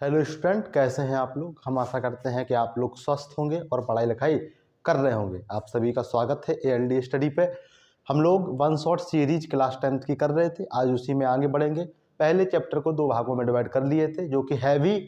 Hello student, कैसे हैं आप लोग। हम आशा करते हैं कि आप लोग स्वस्थ होंगे और पढ़ाई लिखाई कर रहे होंगे। आप सभी का स्वागत है ALD स्टडी पे। हम लोग one shot series class 10th की कर रहे थे, आज उसी में आगे बढ़ेंगे। पहले चैप्टर को 2 भागों में डिवाइड कर लिए थे, जो कि है भी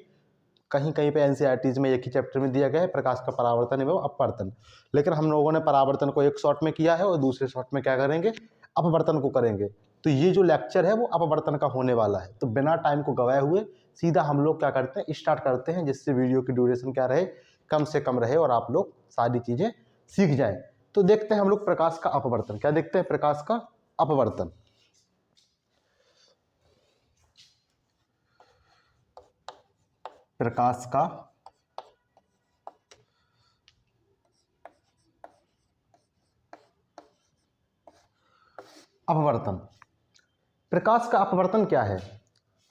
कहीं कहीं पे NCERTs में एक ही चैप्टर में दिया गया है, प्रकाश का परावर्तन एवं अपवर्तन। लेकिन हम लोगों ने परावर्तन को एक शॉट में किया है और दूसरे शॉट में क्या करेंगे, अपवर्तन को करेंगे। तो ये जो लेक्चर है वो अपवर्तन का होने वाला है। तो बिना टाइम को गवाए हुए सीधा हम लोग क्या करते हैं, स्टार्ट करते हैं, जिससे वीडियो की ड्यूरेशन क्या रहे, कम से कम रहे और आप लोग सारी चीज़ें सीख जाएं। तो देखते हैं हम लोग प्रकाश का अपवर्तन। क्या देखते हैं? प्रकाश का अपवर्तन। प्रकाश का अपवर्तन। प्रकाश का अपवर्तन क्या है?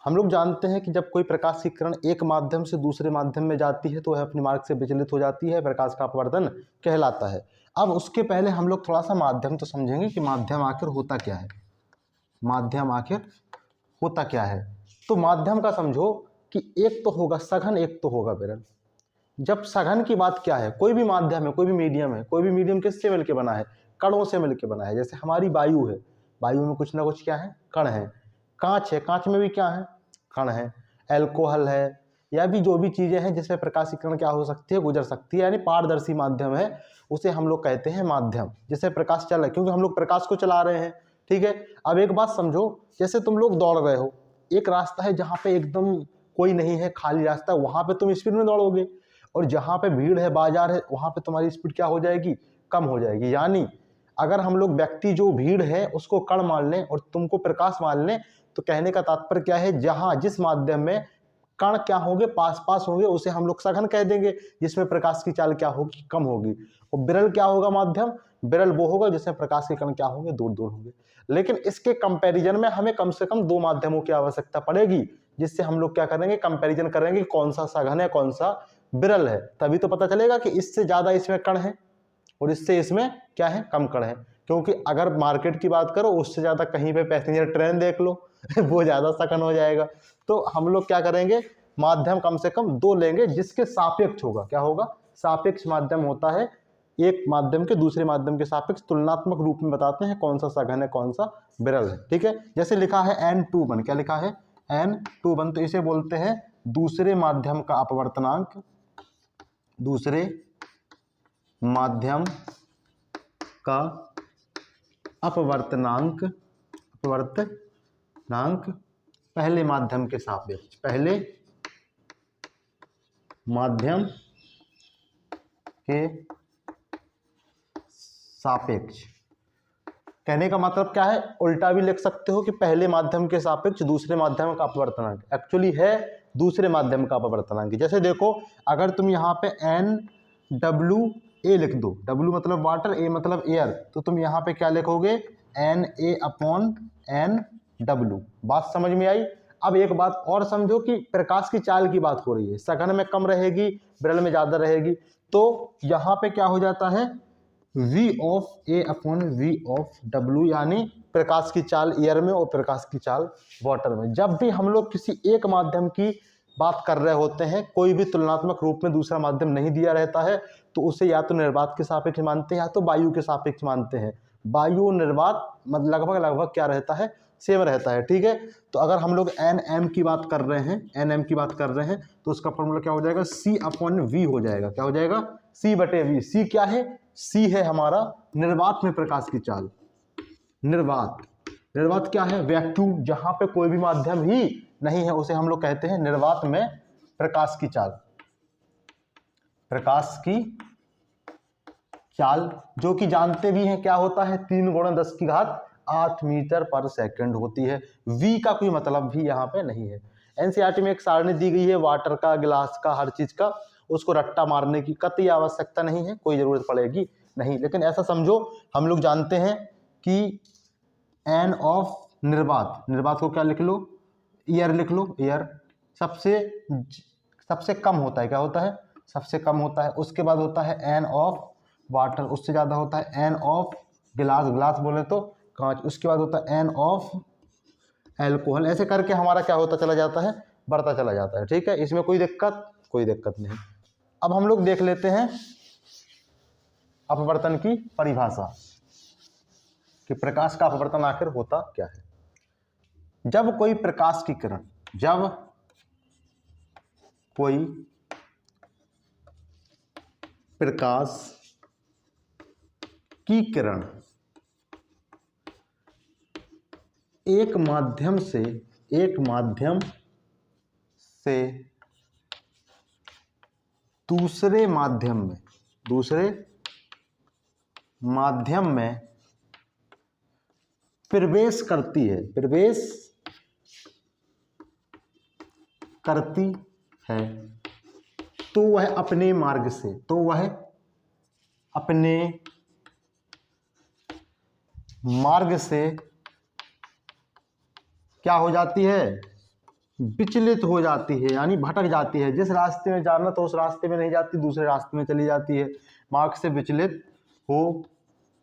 हम लोग जानते हैं कि जब कोई प्रकाश की किरण एक माध्यम से दूसरे माध्यम में जाती है तो वह अपनी मार्ग से विचलित हो जाती है, प्रकाश का अपवर्तन कहलाता है। अब उसके पहले हम लोग थोड़ा सा माध्यम तो समझेंगे कि माध्यम आखिर होता क्या है। माध्यम आखिर होता क्या है? तो माध्यम का समझो कि एक तो होगा सघन, एक तो होगा विरल। जब सघन की बात क्या है, कोई भी माध्यम है, कोई भी मीडियम है, कोई भी मीडियम किससे मिलकर बना है? कणों से मिलकर बना है। जैसे हमारी वायु है, वायु में कुछ ना कुछ क्या है, कण है। कांच है, कांच में भी क्या है, कण है। एल्कोहल है, या भी जो भी चीजें हैं जिसमें प्रकाश की किरण क्या हो सकती है, गुजर सकती है, यानी पारदर्शी माध्यम है, उसे हम लोग कहते हैं माध्यम, जिससे प्रकाश चल रहा है, क्योंकि हम लोग प्रकाश को चला रहे हैं। ठीक है। अब एक बात समझो, जैसे तुम लोग दौड़ रहे हो, एक रास्ता है जहाँ पे एकदम कोई नहीं है, खाली रास्ता, वहां पे तुम स्पीड में दौड़ोगे, और जहाँ पे भीड़ है, बाजार है, वहां पे तुम्हारी स्पीड क्या हो जाएगी, कम हो जाएगी। यानी अगर हम लोग व्यक्ति जो भीड़ है उसको कण मान लें और तुमको प्रकाश मान लें, तो कहने का तात्पर्य क्या है, जहां जिस माध्यम में कण क्या होंगे, पास पास होंगे, उसे हम लोग सघन कह देंगे, जिसमें प्रकाश की चाल क्या होगी, कम होगी। और विरल क्या होगा माध्यम? विरल वो होगा जिसमें प्रकाश के कण क्या होंगे, दूर दूर होंगे। लेकिन इसके कंपैरिजन में हमें कम से कम 2 माध्यमों की आवश्यकता पड़ेगी, जिससे हम लोग क्या करेंगे, कंपैरिजन करेंगे कौन सा सघन है, कौन सा विरल है। तभी तो पता चलेगा कि इससे ज्यादा इसमें कण है और इससे इसमें क्या है, कम कण है। क्योंकि अगर मार्केट की बात करो, उससे ज्यादा कहीं पे पैसेंजर ट्रेन देख लो वो ज्यादा सघन हो जाएगा। तो हम लोग क्या करेंगे, माध्यम कम से कम 2 लेंगे, जिसके सापेक्ष होगा। क्या होगा? सापेक्ष माध्यम होता है। एक माध्यम के दूसरे माध्यम के सापेक्ष तुलनात्मक रूप में बताते हैं कौन सा सघन है, कौन सा विरल है। ठीक है। जैसे लिखा है N21, क्या लिखा है, N21, तो इसे बोलते हैं दूसरे माध्यम का अपवर्तनांक। दूसरे माध्यम का अपवर्तनांक, अपवर्तनांक पहले माध्यम के सापेक्ष, पहले माध्यम के सापेक्ष। कहने का मतलब क्या है, उल्टा भी लिख सकते हो कि पहले माध्यम के सापेक्ष दूसरे माध्यम का अपवर्तनांक, एक्चुअली है दूसरे माध्यम का अपवर्तनांक। जैसे देखो, अगर तुम यहाँ पे NWA लिख दो, W मतलब वाटर, A मतलब एयर, तो तुम यहाँ पे क्या लिखोगे, NA/NW। बात समझ में आई? अब एक बात और समझो कि प्रकाश की चाल की बात हो रही है, सघन में कम रहेगी, विरल में ज्यादा रहेगी। तो यहाँ पे क्या हो जाता है, V/A/V/W, यानी प्रकाश की चाल एयर में और प्रकाश की चाल वाटर में। जब भी हम लोग किसी एक माध्यम की बात कर रहे होते हैं, कोई भी तुलनात्मक रूप में दूसरा माध्यम नहीं दिया रहता है, तो उसे या तो निर्वात के सापेक्ष मानते हैं या तो वायु के सापेक्ष मानते हैं। वायु निर्वात लगभग लगभग क्या रहता है, सेम रहता है। ठीक है। तो अगर हम लोग NM की बात कर रहे हैं, NM की बात कर रहे हैं, तो उसका फॉर्मूला क्या हो जाएगा, C/V हो जाएगा। क्या हो जाएगा, C/V। C क्या है, C है हमारा निर्वात में प्रकाश की चाल। निर्वात, निर्वात क्या है, वैक्यूम, जहां पे कोई भी माध्यम ही नहीं है, उसे हम लोग कहते हैं निर्वात में प्रकाश की चाल। प्रकाश की चाल, जो कि जानते भी हैं क्या होता है, 3×10⁸ मीटर पर सेकंड होती है। V का कोई मतलब भी यहाँ पे नहीं है। NCERT में एक सारणी दी गई है वाटर का, गिलास का, हर चीज का, उसको रट्टा मारने की कतई आवश्यकता नहीं है, कोई जरूरत पड़ेगी नहीं। लेकिन ऐसा समझो, हम लोग जानते हैं कि N ऑफ निर्वात, निर्वात को क्या लिख लो, एयर लिख लो, एयर सबसे कम होता है। क्या होता है, सबसे कम होता है। उसके बाद होता है N ऑफ वाटर, उससे ज्यादा होता है N ऑफ गिलास, गिलास बोले तो कांच। उसके बाद होता है N ऑफ एल्कोहल। ऐसे करके हमारा क्या होता चला जाता है, बढ़ता चला जाता है। ठीक है, इसमें कोई दिक्कत नहीं। अब हम लोग देख लेते हैं अपवर्तन की परिभाषा कि प्रकाश का अपवर्तन आखिर होता क्या है। जब कोई प्रकाश की किरण एक माध्यम से दूसरे माध्यम में प्रवेश करती है तो वह अपने मार्ग से क्या हो जाती है, विचलित हो जाती है, यानी भटक जाती है। जिस रास्ते में जाना तो उस रास्ते में नहीं जाती, दूसरे रास्ते में चली जाती है, मार्ग से विचलित हो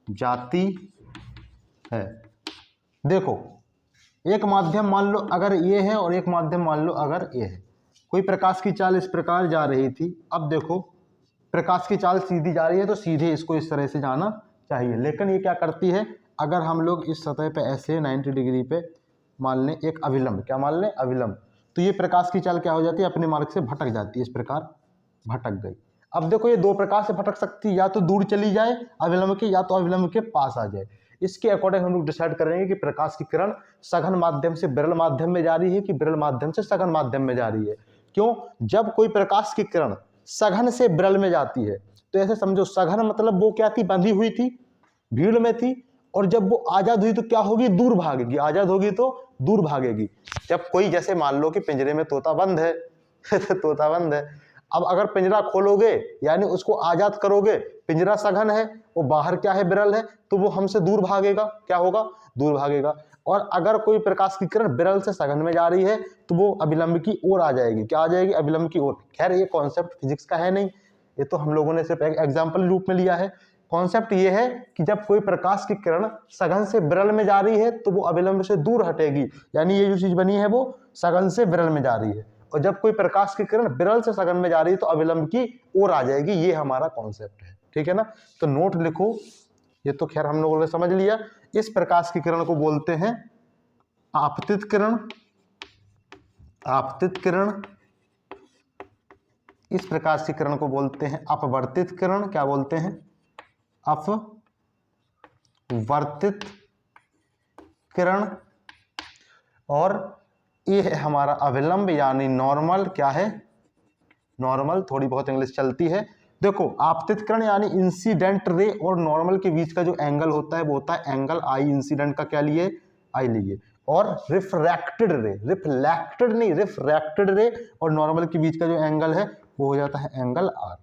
जाती है। देखो, एक माध्यम मान लो अगर ये है और एक माध्यम मान लो अगर ये है। कोई प्रकाश की चाल इस प्रकार जा रही थी। अब देखो, प्रकाश की चाल सीधी जा रही है तो सीधे इसको इस तरह से जाना चाहिए, लेकिन ये क्या करती है, अगर हम लोग इस सतह पे ऐसे 90 डिग्री पे मान लें एक अभिलंब, क्या मान लें, अभिलंब, तो ये प्रकाश की चाल क्या हो जाती है, अपने मार्ग से भटक जाती है, इस प्रकार भटक गई। अब देखो, ये दो प्रकार से भटक सकती है, या तो दूर चली जाए अभिलंब के, या तो अभिलंब के पास आ जाए। इसके अकॉर्डिंग हम लोग डिसाइड करेंगे कि प्रकाश की किरण सघन माध्यम से विरल माध्यम में जा रही है कि विरल माध्यम से सघन माध्यम में जा रही है। क्यों? जब कोई प्रकाश की किरण सघन से विरल में जाती है तो ऐसे समझो, सघन मतलब वो क्या थी, बंधी हुई थी, भीड़ में थी, और जब वो आजाद हुई तो क्या होगी, दूर भागेगी। आजाद होगी तो दूर भागेगी। जब कोई, जैसे मान लो कि पिंजरे में तोता बंद है तोता बंद है, अब अगर पिंजरा खोलोगे यानी उसको आजाद करोगे, पिंजरा सघन है, वो बाहर क्या है, विरल है, तो वो हमसे दूर भागेगा, क्या होगा, दूर भागेगा। और अगर कोई प्रकाश की किरण विरल से सघन में जा रही है तो वो अभिलंब की ओर आ जाएगी, क्या आ जाएगी, अभिलंब की ओर। खैर, ये कॉन्सेप्ट फिजिक्स का है नहीं, ये तो हम लोगों ने सिर्फ एक एग्जाम्पल रूप में लिया है। कॉन्सेप्ट ये है कि जब कोई प्रकाश की किरण सघन से विरल में जा रही है तो वो अभिलंब से दूर हटेगी, यानी ये जो चीज बनी है वो सघन से विरल में जा रही है। और जब कोई प्रकाश की किरण विरल से सघन में जा रही है तो अभिलंब की ओर आ जाएगी। ये हमारा कॉन्सेप्ट है, ठीक है ना। तो नोट लिखो, ये तो खैर हम लोगों ने समझ लिया। इस प्रकाश की किरण को बोलते हैं आपतित किरण। आपतित किरण। इस प्रकाश की किरण को बोलते हैं अपवर्तित किरण। क्या बोलते हैं, अपवर्तित किरण। और ये है हमारा अभिलंब यानी नॉर्मल। क्या है, नॉर्मल। थोड़ी बहुत इंग्लिश चलती है। देखो, आपतित किरण यानी इंसिडेंट रे और नॉर्मल के बीच का जो एंगल होता है वो होता है एंगल आई। इंसिडेंट का क्या लिए, आई लिए। और रिफ्रैक्टेड रे, रिफ्लेक्टेड नहीं, रिफ्रैक्टेड रे और नॉर्मल के बीच का जो एंगल है वो हो जाता है एंगल आर।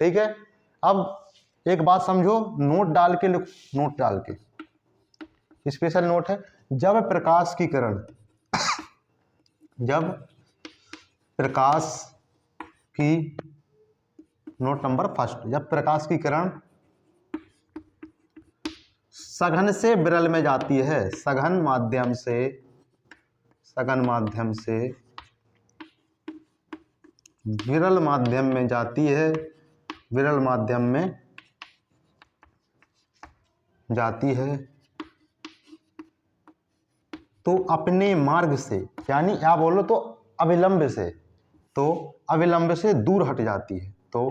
ठीक है। अब एक बात समझो, नोट डाल के लिखो, नोट डाल के, स्पेशल नोट है। जब प्रकाश की किरण जब प्रकाश की, नोट नंबर फर्स्ट, जब प्रकाश की किरण सघन से विरल में जाती है, सघन माध्यम से विरल माध्यम में जाती है, विरल माध्यम में जाती है तो अपने मार्ग से, यानी क्या बोलो तो अविलंब से, तो अविलंब से दूर हट जाती है। तो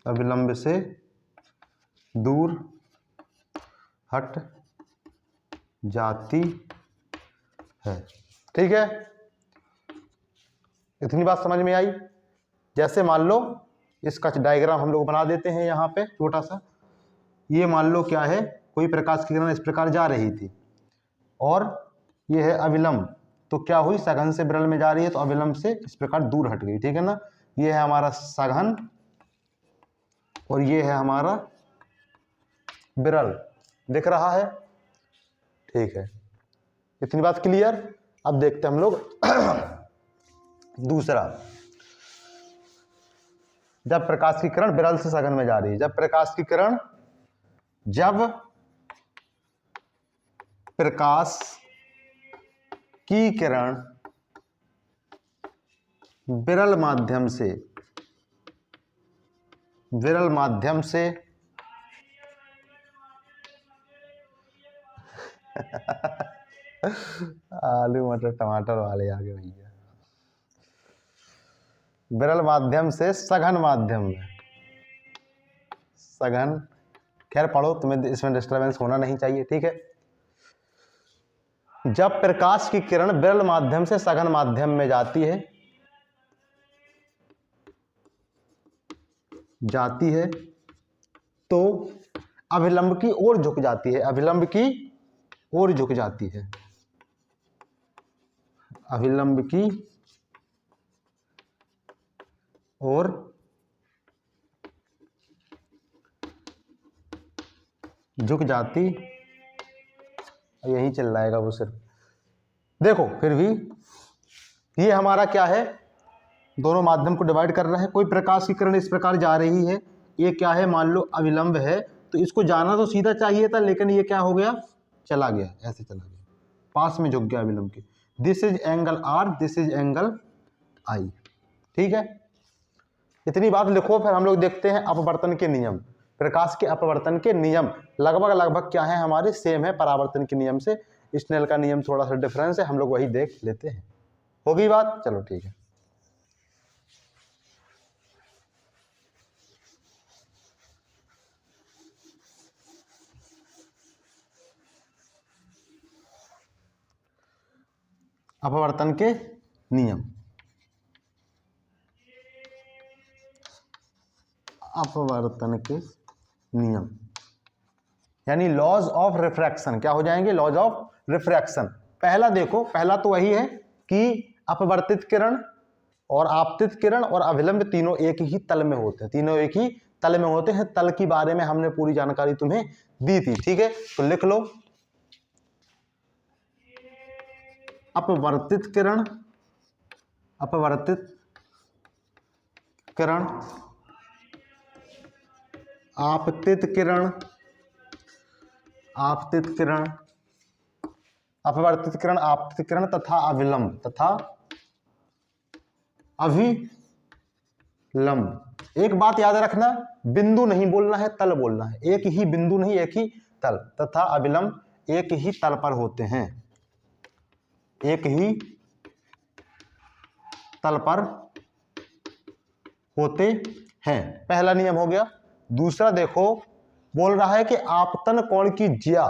अविलंब से दूर हट जाती है। ठीक है, इतनी बात समझ में आई। जैसे मान लो इसका डायग्राम हम लोग बना देते हैं यहाँ पे छोटा सा। ये मान लो क्या है, कोई प्रकाश की किरण इस प्रकार जा रही थी और ये है अविलंब, तो क्या हुई, सघन से विरल में जा रही है तो अविलंब से इस प्रकार दूर हट गई। ठीक है ना। ये है हमारा सघन और ये है हमारा विरल, दिख रहा है। ठीक है, इतनी बात क्लियर। अब देखते हैं हम लोग दूसरा, जब प्रकाश की किरण विरल से सघन में जा रही है, जब प्रकाश की किरण जब प्रकाश की किरण विरल माध्यम से आलू मटर टमाटर वाले आ गए भैया। विरल माध्यम से सघन माध्यम में, सघन, खैर पढ़ो, तुम्हें इसमें डिस्टरबेंस होना नहीं चाहिए, ठीक है। जब प्रकाश की किरण विरल माध्यम से सघन माध्यम में जाती है तो अभिलंब की ओर झुक जाती है, अभिलंब की ओर झुक जाती है, अभिलंब की ओर झुक जाती, यही चल रहा वो सिर्फ। देखो फिर भी ये हमारा क्या है, दोनों माध्यम को डिवाइड कर रहा है। कोई प्रकाश की किरण इस प्रकार जा रही है, ये क्या है, मान लो अविलंब है, तो इसको जाना तो सीधा चाहिए था, लेकिन ये क्या हो गया, चला गया, ऐसे चला गया, पास में झुक गया अविलंब के। This is angle r, this is angle i, ठीक है। इतनी बात लिखो, फिर हम लोग देखते हैं अपवर्तन के नियम। प्रकाश के अपवर्तन के नियम लगभग क्या है, हमारे सेम है परावर्तन के नियम से। स्नेल का नियम थोड़ा सा डिफरेंस है, हम लोग वही देख लेते हैं। होगी बात, चलो ठीक है। अपवर्तन के नियम, अपवर्तन के नियम यानी लॉज ऑफ रिफ्रैक्शन, क्या हो जाएंगे, लॉज ऑफ रिफ्रैक्शन। पहला देखो, पहला तो वही है कि अपवर्तित किरण और आपतित किरण और अभिलंब तीनों एक ही तल में होते हैं, तीनों एक ही तल में होते हैं। तल की बारे में हमने पूरी जानकारी तुम्हें दी थी, ठीक है, तो लिख लो। अपवर्तित किरण, अपवर्तित किरण, आपतित किरण, आपतित किरण, अपवर्तित किरण, आपतित किरण तथा अभिलंब, तथा अभिलंब। एक बात याद रखना, बिंदु नहीं बोलना है, तल बोलना है। एक ही बिंदु नहीं, एक ही तल, तथा अभिलंब एक ही तल पर होते हैं, एक ही तल पर होते हैं। पहला नियम हो गया। दूसरा देखो, बोल रहा है कि आपतन कोण की ज्या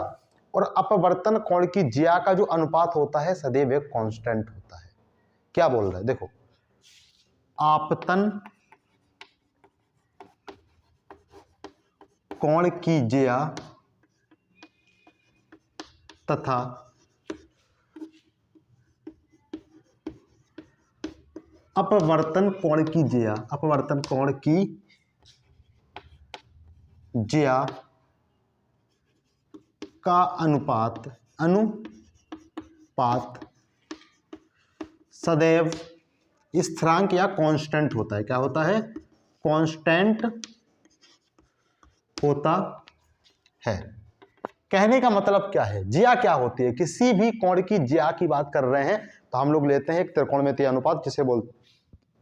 और अपवर्तन कोण की ज्या का जो अनुपात होता है सदैव एक कांस्टेंट होता है। क्या बोल रहा है, देखो, आपतन कोण की ज्या तथा अपवर्तन कोण की ज्या, अपवर्तन कोण की ज्या का अनुपात, अनुपात सदैव स्थिरांक या कांस्टेंट होता है। क्या होता है, कांस्टेंट होता है। कहने का मतलब क्या है, ज्या क्या होती है, किसी भी कोण की ज्या की बात कर रहे हैं तो हम लोग लेते हैं एक त्रिकोणमितीय अनुपात, जिसे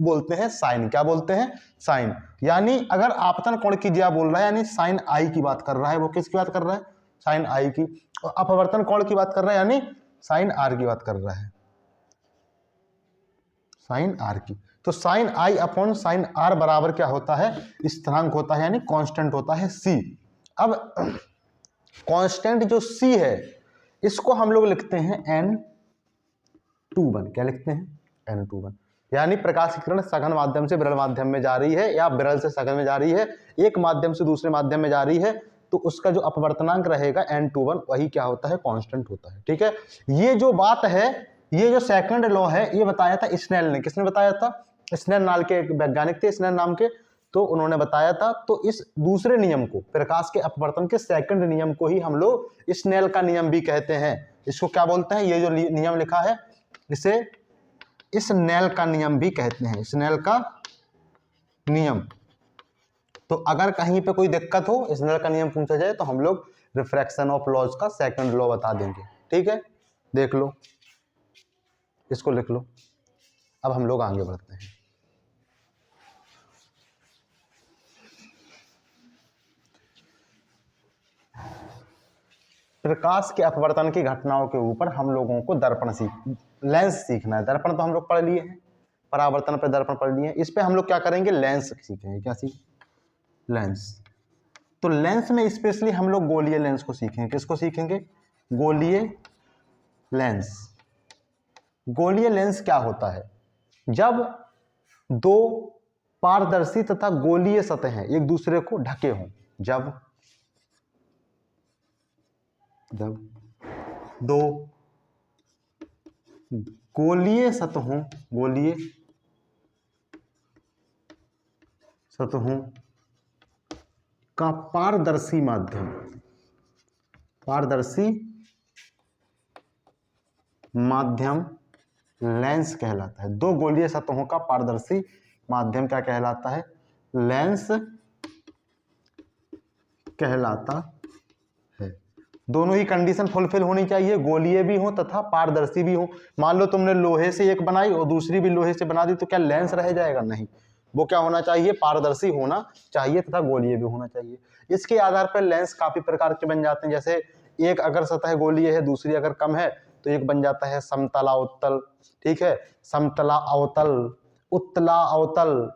बोलते हैं साइन। क्या बोलते हैं, साइन। यानी अगर आपतन कोण की ज्या बोल रहा है यानी साइन आई की बात कर रहा है, वो किसकी बात कर रहा है, साइन आई की। और अपवर्तन कोण की बात कर रहा है यानी साइन आर की बात कर रहा है, साइन आर की। तो sine I upon sine R बराबर क्या होता है, स्थिरांक होता है, यानी कांस्टेंट होता है सी। अब कांस्टेंट जो सी है इसको हम लोग लिखते हैं n21। क्या लिखते हैं, n21। यानी प्रकाश की किरण सघन माध्यम से विरल माध्यम में जा रही है या विरल से सघन में जा रही है, एक माध्यम से दूसरे माध्यम में जा रही है, तो उसका जो अपवर्तनांक रहेगा n21 वही क्या होता है, कांस्टेंट होता है, ठीक है। ये जो बात है, ये जो सेकंड लॉ है, ये बताया था स्नेल ने। किसने बताया था, स्नेल नाम के एक वैज्ञानिक थे, स्नेल नाम के, तो उन्होंने बताया था। तो इस दूसरे नियम को, प्रकाश के अपवर्तन के सेकंड नियम को ही हम लोग स्नेल का नियम भी कहते हैं। इसको क्या बोलते हैं, ये जो नियम लिखा है इसे स्नेल का नियम भी कहते हैं, स्नेल का नियम। तो अगर कहीं पे कोई दिक्कत हो, स्नेल का नियम पूछा जाए तो हम लोग रिफ्रैक्शन ऑफ लॉज का सेकंड लॉ बता देंगे। ठीक है, देख लो, इसको लिख लो। अब हम लोग आगे बढ़ते हैं। प्रकाश के अपवर्तन की घटनाओं के ऊपर हम लोगों को लेंस सीखना है। दर्पण तो हम लोग पढ़ लिए हैं, परावर्तन पे दर्पण पढ़ लिए हैं। इस पे हम लोग क्या करेंगे, लेंस सीखेंगे। क्या लेंस। तो लेंस में स्पेशली हम लोग गोलीय लेंस को सीखेंगे। किसको सीखेंगे, गोलीय लेंस। गोलीय लेंस क्या होता है, जब दो पारदर्शी तथा गोलीय सतहें एक दूसरे को ढके हों, जब दो गोलीय सतहों का पारदर्शी माध्यम लेंस कहलाता है। दो गोलीय सतहों का पारदर्शी माध्यम क्या कहलाता है, लेंस कहलाता है। दोनों ही कंडीशन फुलफिल होनी चाहिए, गोलीय भी हो तथा पारदर्शी भी हो। मान लो तुमने लोहे से एक बनाई और दूसरी भी लोहे से बना दी, तो क्या लेंस रह जाएगा, नहीं। वो क्या होना चाहिए, पारदर्शी होना चाहिए तथा गोलीय भी होना चाहिए। इसके आधार पर लेंस काफी प्रकार के बन जाते हैं। जैसे एक अगर सतह गोलीय है, दूसरी अगर कम है, तो एक बन जाता है समतला उत्तल, ठीक है, समतला अवतल, उत्तला अवतल,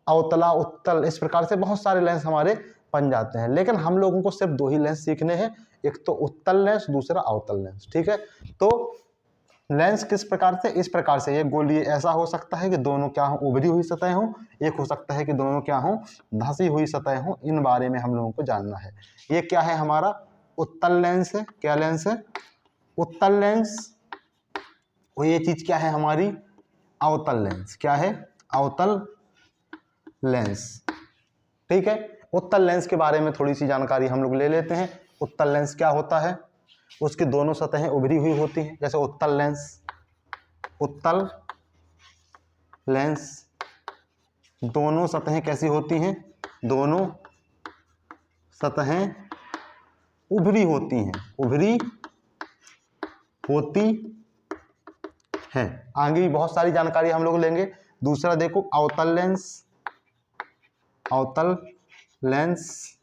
अवतला उत्तल। इस प्रकार से बहुत सारे लेंस हमारे बन जाते हैं। लेकिन हम लोगों को सिर्फ दो ही लेंस सीखने हैं, एक तो उत्तल लेंस, दूसरा अवतल लेंस, ठीक है। तो लेंस किस प्रकार से, इस प्रकार से, एक गोलीय ऐसा हो सकता है कि दोनों क्या हो, उभरी हुई सतह हो, एक हो सकता है कि दोनों क्या हो, धंसी हुई सतह हो। इन बारे में हम लोगों को जानना है। ये क्या है, हमारा उत्तल लेंस है। क्या लेंस है, उत्तल लेंस। और ये चीज क्या है, हमारी अवतल लेंस। क्या है, अवतल लेंस, ठीक है। उत्तल लेंस के बारे में थोड़ी सी जानकारी हम लोग ले लेते हैं। उत्तल लेंस क्या होता है, उसकी दोनों सतहें उभरी हुई होती हैं। जैसे उत्तल लेंस दोनों सतहें कैसी होती हैं, दोनों सतहें उभरी होती हैं। आगे भी बहुत सारी जानकारी हम लोग लेंगे। दूसरा देखो, अवतल लेंस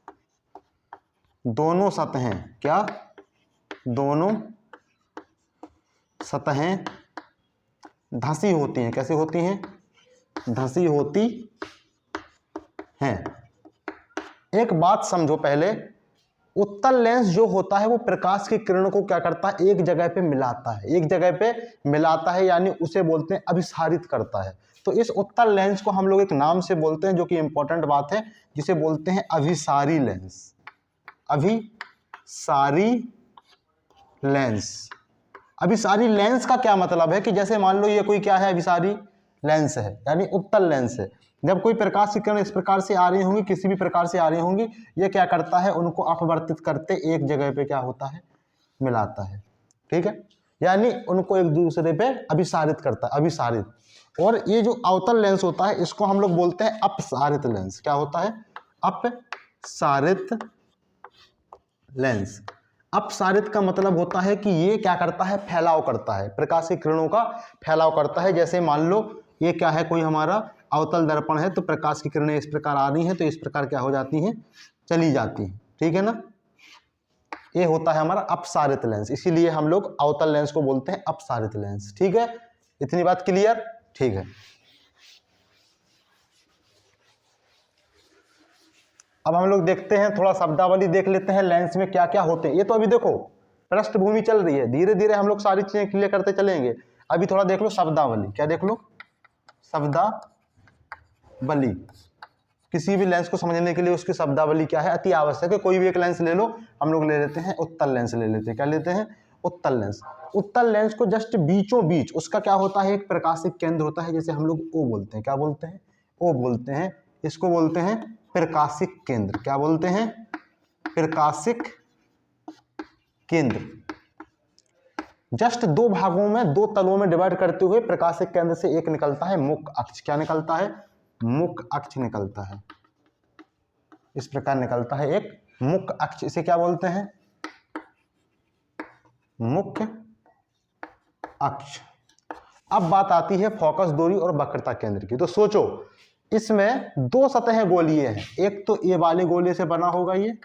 दोनों सतहें, क्या, दोनों सतहें धंसी होती हैं। कैसी होती हैं, धंसी होती हैं। एक बात समझो पहले, उत्तल लेंस जो होता है वो प्रकाश की किरणों को क्या करता है, एक जगह पे मिलाता है, यानी उसे बोलते हैं अभिसारित करता है। तो इस उत्तल लेंस को हम लोग एक नाम से बोलते हैं, जो कि इंपॉर्टेंट बात है, जिसे बोलते हैं अभिसारी लेंस। अभिसारी लेंस का क्या मतलब है कि जैसे मान लो ये कोई क्या है, अभिसारी लेंस है, यानी उत्तल लेंस है। जब कोई प्रकाश की किरण इस प्रकार से आ रही होंगी, किसी भी प्रकार से आ रही होंगी, ये क्या करता है, उनको अपवर्तित करते एक जगह पे क्या होता है, मिलाता है, ठीक है, यानी उनको एक दूसरे पे अभिसारित करता है, अभिसारित। और ये जो अवतल लेंस होता है, इसको हम लोग बोलते हैं अपसारित लेंस। क्या होता है, अपसारित लेंस। अपसारित का मतलब होता है कि ये क्या करता है, फैलाव करता है, प्रकाश की किरणों का फैलाव करता है। जैसे मान लो ये क्या है, कोई हमारा अवतल दर्पण है, तो प्रकाश की किरणें इस प्रकार आ रही हैं, तो इस प्रकार क्या हो जाती हैं, चली जाती हैं, ठीक है ना। ये होता है हमारा अपसारित लेंस, इसीलिए हम लोग अवतल लेंस को बोलते हैं अपसारित लेंस, ठीक है। इतनी बात क्लियर, ठीक है। अब हम लोग देखते हैं, थोड़ा शब्दावली देख लेते हैं, लेंस में क्या क्या होते हैं। ये तो अभी देखो पृष्ठभूमि चल रही है, धीरे धीरे हम लोग सारी चीजें क्लियर करते चलेंगे। अभी थोड़ा देख लो शब्दावली। क्या देख लो, शब्दावली। किसी भी लेंस को समझने के लिए उसकी शब्दावली क्या है, अति आवश्यक है। कोई भी एक लेंस ले लो, हम लोग ले लेते हैं उत्तल लेंस, ले लेते हैं, क्या लेते हैं, उत्तल लेंस। उत्तल लेंस को जस्ट बीचों बीच उसका क्या होता है, एक प्रकाशिक केंद्र होता है, जैसे हम लोग ओ बोलते हैं। क्या बोलते हैं, ओ बोलते हैं। इसको बोलते हैं प्रकाशिक केंद्र। क्या बोलते हैं, प्रकाशिक केंद्र। जस्ट दो भागों में, दो तलों में डिवाइड करते हुए प्रकाशिक केंद्र से एक निकलता है मुख्य अक्ष। क्या निकलता है, मुख्य अक्ष निकलता है। इस प्रकार निकलता है एक मुख्य अक्ष। इसे क्या बोलते हैं, मुख्य अक्ष। अब बात आती है फोकस दूरी और वक्रता केंद्र की। तो सोचो इसमें दो सतहें गोलीय हैं, एक तो ये वाले गोले से बना होगा ये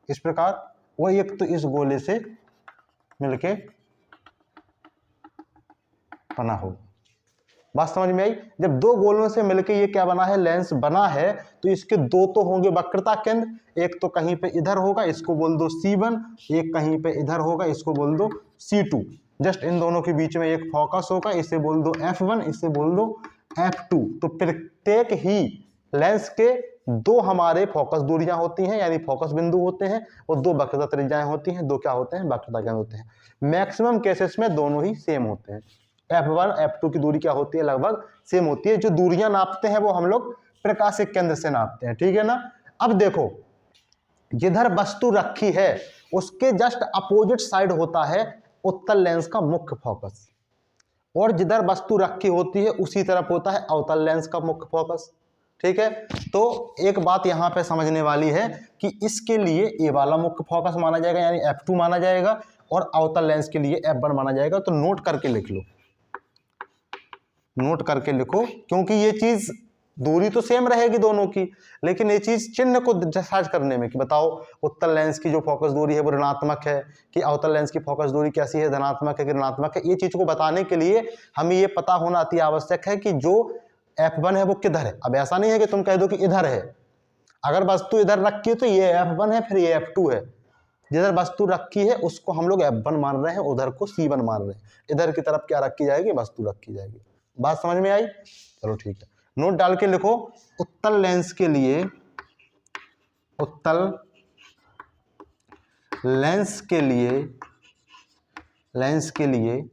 इस प्रकार, वो एक तो इस गोले से मिलके बना होगा। बात समझ में आई? जब दो गोलों से मिलके ये क्या बना है, लेंस बना है, तो इसके दो तो होंगे वक्रता केंद्र, एक तो कहीं पे इधर होगा, इसको बोल दो C1, एक कहीं पे इधर होगा, इसको बोल दो C2। जस्ट इन दोनों के बीच में एक फोकस होगा, इसे बोल दो F1, इसे बोल दो F2। तो प्रत्येक ही लेंस के दो हमारे फोकस दूरियां होती हैं, यानी फोकस बिंदु होते हैं, और दो वक्रता त्रिज्याएं होती हैं, दो क्या होते हैं, वक्रता केंद्र होते हैं। मैक्सिमम केसेस में दोनों ही सेम होते हैं। F1 F2 की दूरी क्या होती है, लगभग सेम होती है। जो दूरियां नापते हैं वो हम लोग प्रकाशिक केंद्र से नापते हैं, ठीक है ना। अब देखो जिधर वस्तु रखी है उसके जस्ट अपोजिट साइड होता है उत्तल लेंस का मुख्य फोकस, और जिधर वस्तु रखी होती है उसी तरफ होता है अवतल लेंस का मुख्य फोकस, ठीक है। तो एक बात यहां पे समझने वाली है कि इसके लिए ये वाला मुख्य फोकस माना जाएगा, यानी F2 माना जाएगा, और अवतल लेंस के लिए F1 माना जाएगा। तो नोट करके लिख लो, नोट करके लिखो, क्योंकि ये चीज दूरी तो सेम रहेगी दोनों की, लेकिन ये चीज चिन्ह को जसाज करने में कि बताओ उत्तल लेंस की जो फोकस दूरी है वो ऋणात्मक है कि अवतल लेंस की फोकस दूरी कैसी है, धनात्मक है कि ऋणात्मक है, ये चीज को बताने के लिए हमें ये पता होना अति आवश्यक है कि जो F1 है वो किधर है। अब ऐसा नहीं है कि तुम कह दो कि इधर है, अगर वस्तु इधर रखी है तो ये F1 है, फिर ये F2 है। जिधर वस्तु रखी है उसको हम लोग F1 मान रहे हैं, उधर को C1 मान रहे हैं, इधर की तरफ क्या रखी जाएगी, वस्तु रखी जाएगी। बात समझ में आई? चलो ठीक है, नोट डाल के लिखो, उत्तल लेंस के लिए, उत्तल लेंस के लिए, लेंस के लिए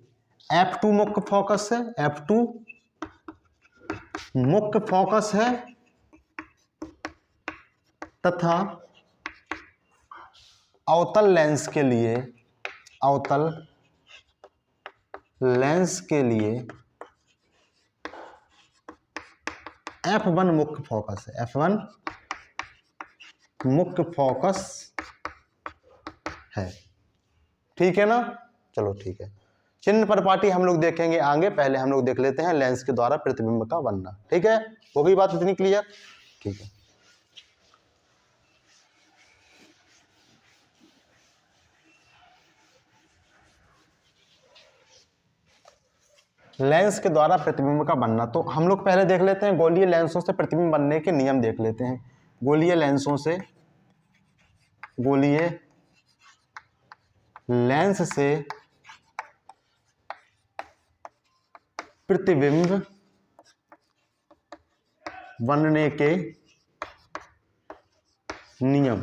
F2 मुख्य फोकस है, F2 मुख्य फोकस है, तथा अवतल लेंस के लिए, अवतल लेंस के लिए F1 मुख्य फोकस है, F1 मुख्य फोकस है, ठीक है ना। चलो ठीक है, चिन्ह परिपाटी हम लोग देखेंगे आगे, पहले हम लोग देख लेते हैं लेंस के द्वारा प्रतिबिंब का बनना, ठीक है। हो गई बात इतनी क्लियर? ठीक है, लेंस के द्वारा प्रतिबिंब का बनना। तो हम लोग पहले देख लेते हैं गोलीय लेंसों से प्रतिबिंब बनने के नियम देख लेते हैं। गोलीय लेंसों से, गोलीय लेंस से प्रतिबिंब बनने के नियम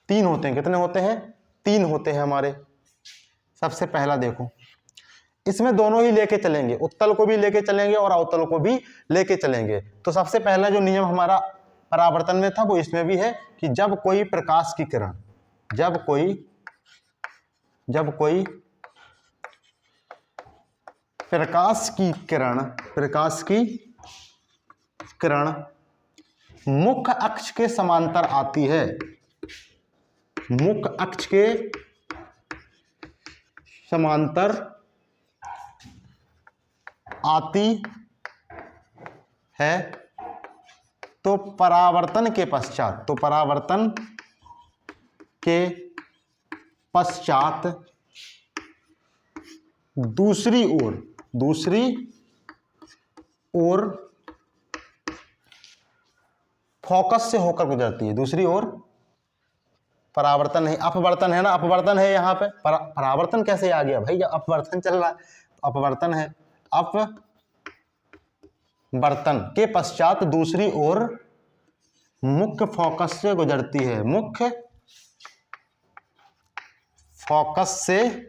तीन होते हैं। कितने होते हैं? तीन होते हैं हमारे। सबसे पहला देखो, इसमें दोनों ही लेके चलेंगे, उत्तल को भी लेके चलेंगे और अवतल को भी लेके चलेंगे। तो सबसे पहला जो नियम हमारा परावर्तन में था वो इसमें भी है कि जब कोई प्रकाश की किरण, जब कोई प्रकाश की किरण मुख्य अक्ष के समांतर आती है, मुख्य अक्ष के समांतर आती है, तो परावर्तन के पश्चात, तो परावर्तन के पश्चात दूसरी ओर फोकस से होकर गुजरती है। दूसरी ओर परावर्तन है, अपवर्तन है ना, अपवर्तन है यहाँ पे। परावर्तन कैसे आ गया भाई, जब अपवर्तन चल रहा है, अपवर्तन है। अपवर्तन के पश्चात दूसरी ओर मुख्य फोकस से गुजरती है, मुख्य फोकस से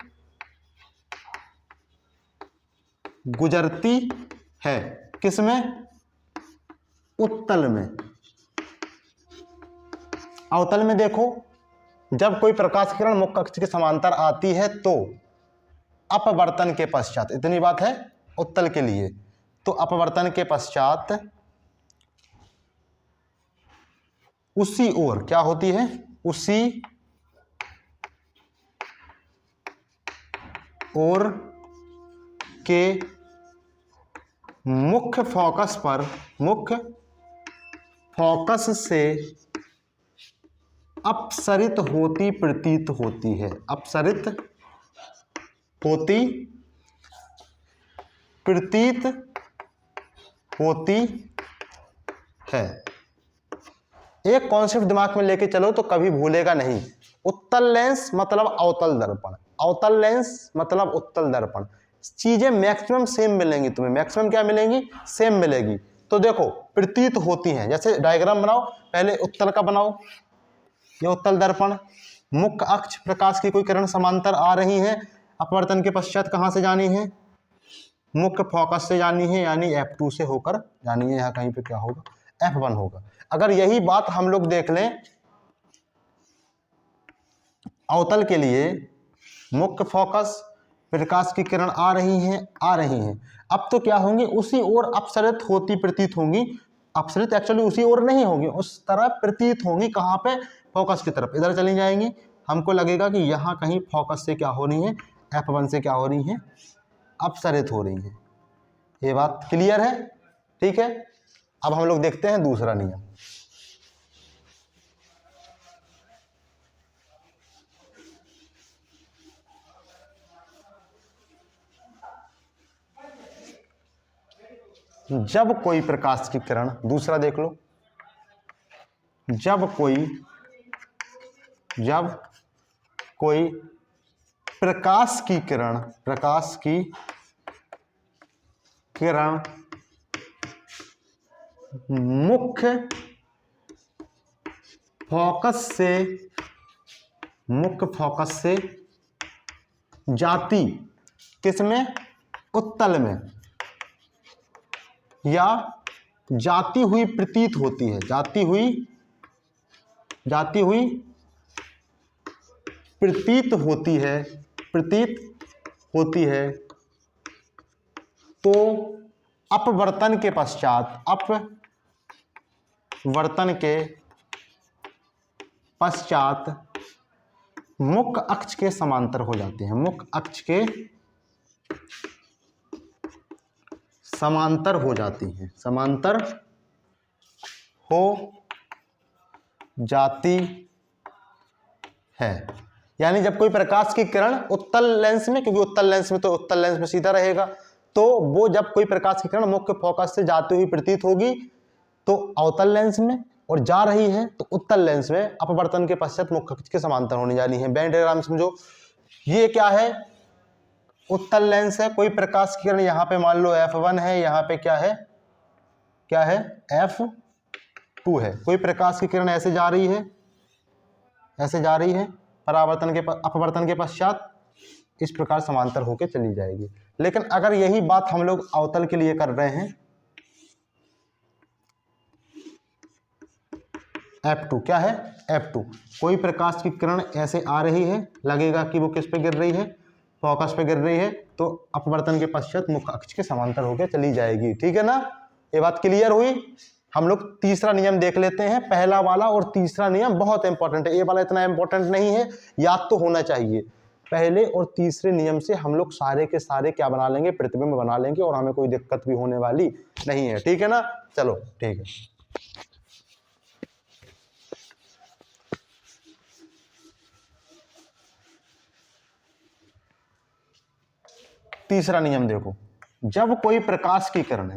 गुजरती है। किसमें? उत्तल में। अवतल में देखो, जब कोई प्रकाश किरण मुख्य अक्ष के समांतर आती है तो अपवर्तन के पश्चात, इतनी बात है उत्तल के लिए, तो अपवर्तन के पश्चात उसी ओर क्या होती है, उसी ओर के मुख्य फोकस से अपसरित होती प्रतीत होती है। अपसरित होती प्रतीत होती है। एक कॉन्सेप्ट दिमाग में लेके चलो तो कभी भूलेगा नहीं। उत्तल लेंस मतलब अवतल दर्पण, अवतल लेंस मतलब उत्तल दर्पण। चीजें मैक्सिमम सेम मिलेंगी तुम्हें। मैक्सिमम क्या मिलेंगी? सेम मिलेगी। तो देखो प्रतीत होती हैं, जैसे डायग्राम बनाओ, पहले उत्तल का बनाओ। ये उत्तल दर्पण, मुख्य अक्ष प्रकाश की कोई किरण समांतर आ रही है, अपवर्तन के पश्चात कहां से जानी है? मुख्य फोकस से जानी है, यानी F2 से होकर जानी है। यहाँ कहीं पे क्या होगा? F1 होगा। अगर यही बात हम लोग देख लें अवतल के लिए, मुख्य फोकस, प्रकाश की किरण आ रही हैं। अब तो क्या होंगी? उसी ओर अपसरित होती प्रतीत होंगी। अपसरित एक्चुअली उसी ओर नहीं होंगी, उस तरह प्रतीत होंगी। कहां पे? फोकस की तरफ। इधर चली जाएंगी, हमको लगेगा कि यहां कहीं फोकस से क्या हो रही है? F1 से क्या हो रही है? अपसरित हो रही है। ये बात क्लियर है? ठीक है। अब हम लोग देखते हैं दूसरा नियम। जब कोई प्रकाश की किरण, दूसरा देख लो, जब कोई प्रकाश की किरण मुख्य फोकस से जाती, किसमें? उत्तल में, या जाती हुई प्रतीत होती है, जाती हुई प्रतीत होती है, तो अपवर्तन के पश्चात मुख्य अक्ष के समांतर हो जाते हैं। मुख्य अक्ष के समांतर हो जाती हैं, समांतर हो जाती है। यानी जब कोई प्रकाश की किरण उत्तल लेंस में, क्योंकि उत्तल लेंस में तो उत्तल लेंस में सीधा रहेगा, तो वो जब कोई प्रकाश की किरण मुख्य फोकस से जाती हुई प्रतीत होगी तो अवतल लेंस में, और जा रही है तो उत्तल लेंस में अपवर्तन के पश्चात मुख्य अक्ष के समांतर होने जानी है। वेन डायग्राम समझो। ये क्या है? उत्तल लेंस है, कोई प्रकाश की किरण यहां पे मान लो F1 है, यहां पे क्या है? F2 है। कोई प्रकाश की किरण ऐसे जा रही है, अपवर्तन के पश्चात इस प्रकार समांतर होकर चली जाएगी। लेकिन अगर यही बात हम लोग अवतल के लिए कर रहे हैं, F2 क्या है? F2 कोई प्रकाश की किरण ऐसे आ रही है, लगेगा कि वो किस पे गिर रही है? फोकस पे गिर रही है, तो अपवर्तन के पश्चात मुख्य अक्ष के समांतर होकर चली जाएगी। ठीक है ना? ये बात क्लियर हुई। हम लोग तीसरा नियम देख लेते हैं। पहला वाला और तीसरा नियम बहुत इंपॉर्टेंट है। ये वाला इतना इंपॉर्टेंट नहीं है, याद तो होना चाहिए। पहले और तीसरे नियम से हम लोग सारे के सारे क्या बना लेंगे? प्रतिबिंब बना लेंगे, और हमें कोई दिक्कत भी होने वाली नहीं है। ठीक है ना? चलो ठीक है। तीसरा नियम देखो, जब कोई प्रकाश की किरण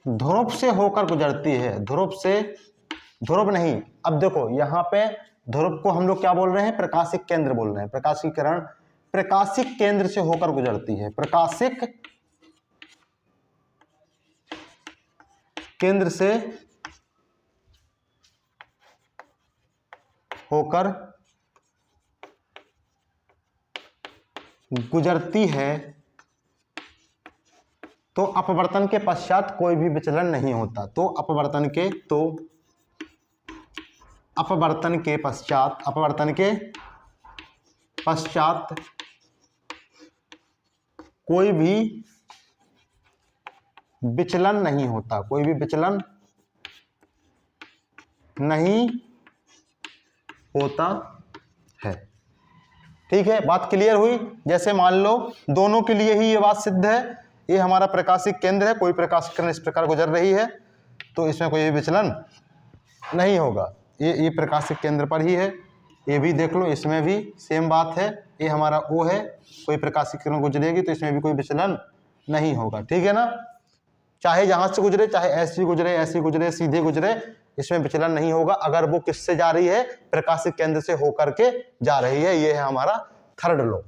ध्रुव से होकर गुजरती है, ध्रुव नहीं, अब देखो यहां पे ध्रुव को हम लोग क्या बोल रहे हैं? प्रकाशिक केंद्र बोल रहे हैं। प्रकाश की किरण प्रकाशिक केंद्र से होकर गुजरती है, प्रकाशिक केंद्र से होकर गुजरती है, तो अपवर्तन के पश्चात कोई भी विचलन नहीं होता। तो अपवर्तन के पश्चात कोई भी विचलन नहीं होता, कोई भी विचलन नहीं होता है। ठीक है, बात क्लियर हुई। जैसे मान लो दोनों के लिए ही ये बात सिद्ध है, ये हमारा प्रकाशिक केंद्र है, कोई प्रकाशिक किरण इस प्रकार गुजर रही है तो इसमें कोई विचलन नहीं होगा, ये प्रकाशिक केंद्र पर ही है। ये भी देख लो, इसमें भी सेम बात है, ये हमारा O है, कोई प्रकाशिक किरण गुजरेगी तो इसमें भी कोई विचलन नहीं होगा। ठीक है ना, चाहे जहां से गुजरे, चाहे ऐसी गुजरे, ऐसी गुजरे, सीधे गुजरे, इसमें विचलन नहीं होगा अगर वो किससे जा रही है, प्रकाशिक केंद्र से होकर के जा रही है। ये है हमारा थर्ड लॉ।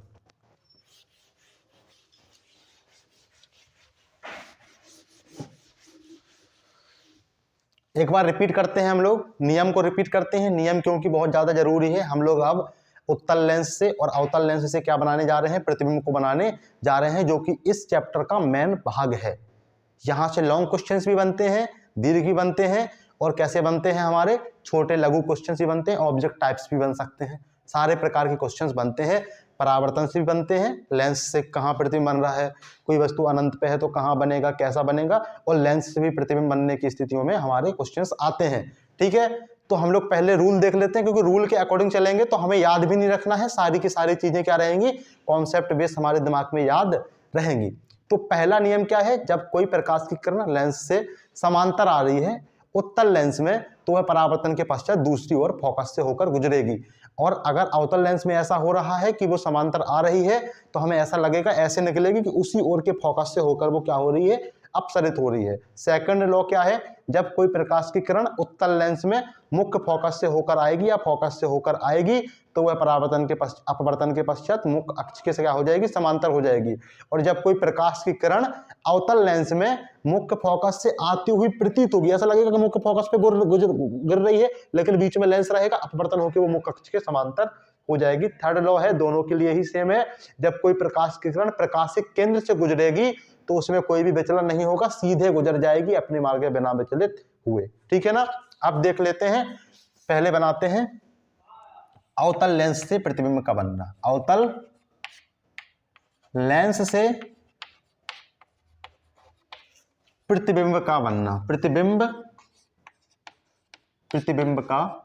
एक बार रिपीट करते हैं, हम लोग नियम को रिपीट करते हैं, नियम क्योंकि बहुत ज्यादा जरूरी है। हम लोग अब उत्तल लेंस से और अवतल लेंस से क्या बनाने जा रहे हैं, प्रतिबिंब को बनाने जा रहे हैं, जो कि इस चैप्टर का मेन भाग है। यहाँ से लॉन्ग क्वेश्चंस भी बनते हैं, दीर्घ भी बनते हैं, और कैसे बनते हैं, हमारे छोटे लघु क्वेश्चंस भी बनते हैं, ऑब्जेक्ट टाइप्स भी बन सकते हैं, सारे प्रकार के क्वेश्चंस बनते हैं। परावर्तन से भी बनते हैं, लेंस से कहाँ प्रतिबिंब बन रहा है, कोई वस्तु अनंत पे है तो कहाँ बनेगा, कैसा बनेगा, और लेंस से भी प्रतिबिंब बनने की स्थितियों में हमारे क्वेश्चंस आते हैं। ठीक है, तो हम लोग पहले रूल देख लेते हैं, क्योंकि रूल के अकॉर्डिंग चलेंगे तो हमें याद भी नहीं रखना है, सारी की सारी चीजें क्या रहेंगी, कॉन्सेप्ट बेस्ड हमारे दिमाग में याद रहेंगी। तो पहला नियम क्या है, जब कोई प्रकाश की किरण लेंस से समांतर आ रही है उत्तल लेंस में, तो वह परावर्तन के पश्चात दूसरी ओर फोकस से होकर गुजरेगी। और अगर अवतल लेंस में ऐसा हो रहा है कि वो समांतर आ रही है, तो हमें ऐसा लगेगा, ऐसे निकलेगी कि उसी ओर के फोकस से होकर वो क्या हो रही है, अपसरित हो रही है। सेकंड लॉ क्या है, जब कोई प्रकाश की किरण उत्तल लेंस में मुख्य फोकस से होकर आएगी या फोकस से होकर आएगी, तो वह परावर्तन के अपवर्तन के पश्चात मुख्य अक्ष के से क्या हो जाएगी, समांतर हो जाएगी। और जब कोई प्रकाश की किरण अवतल लेंस में मुख्य फोकस से आती हुई प्रतीत होगी, ऐसा लगेगा कि मुख्य फोकस पे गिर रही है, लेकिन बीच में लेंस रहेगा, अपवर्तन होकर वो मुख्य अक्ष के समांतर हो जाएगी। थर्ड लॉ है, दोनों के लिए ही सेम है, जब कोई प्रकाश की किरण प्रकाशिक केंद्र से गुजरेगी तो उसमें कोई भी विचलन नहीं होगा, सीधे गुजर जाएगी अपने मार्ग में बिना विचलित हुए। ठीक है ना, अब देख लेते हैं, पहले बनाते हैं अवतल लेंस से प्रतिबिंब का बनना। अवतल लेंस से प्रतिबिंब का बनना, प्रतिबिंब का